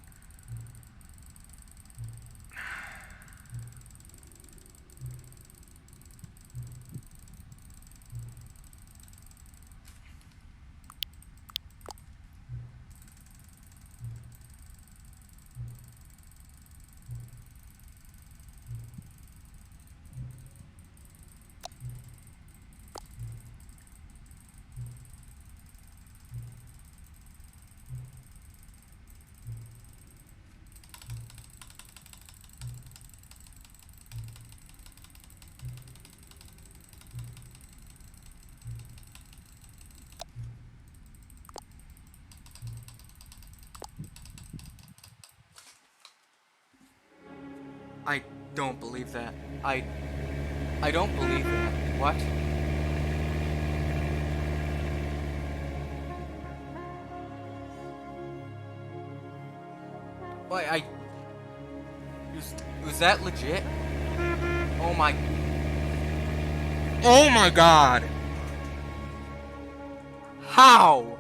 [SPEAKER 1] I don't believe that. I don't believe that. What? Why, was that legit? Oh my... Oh my god! How?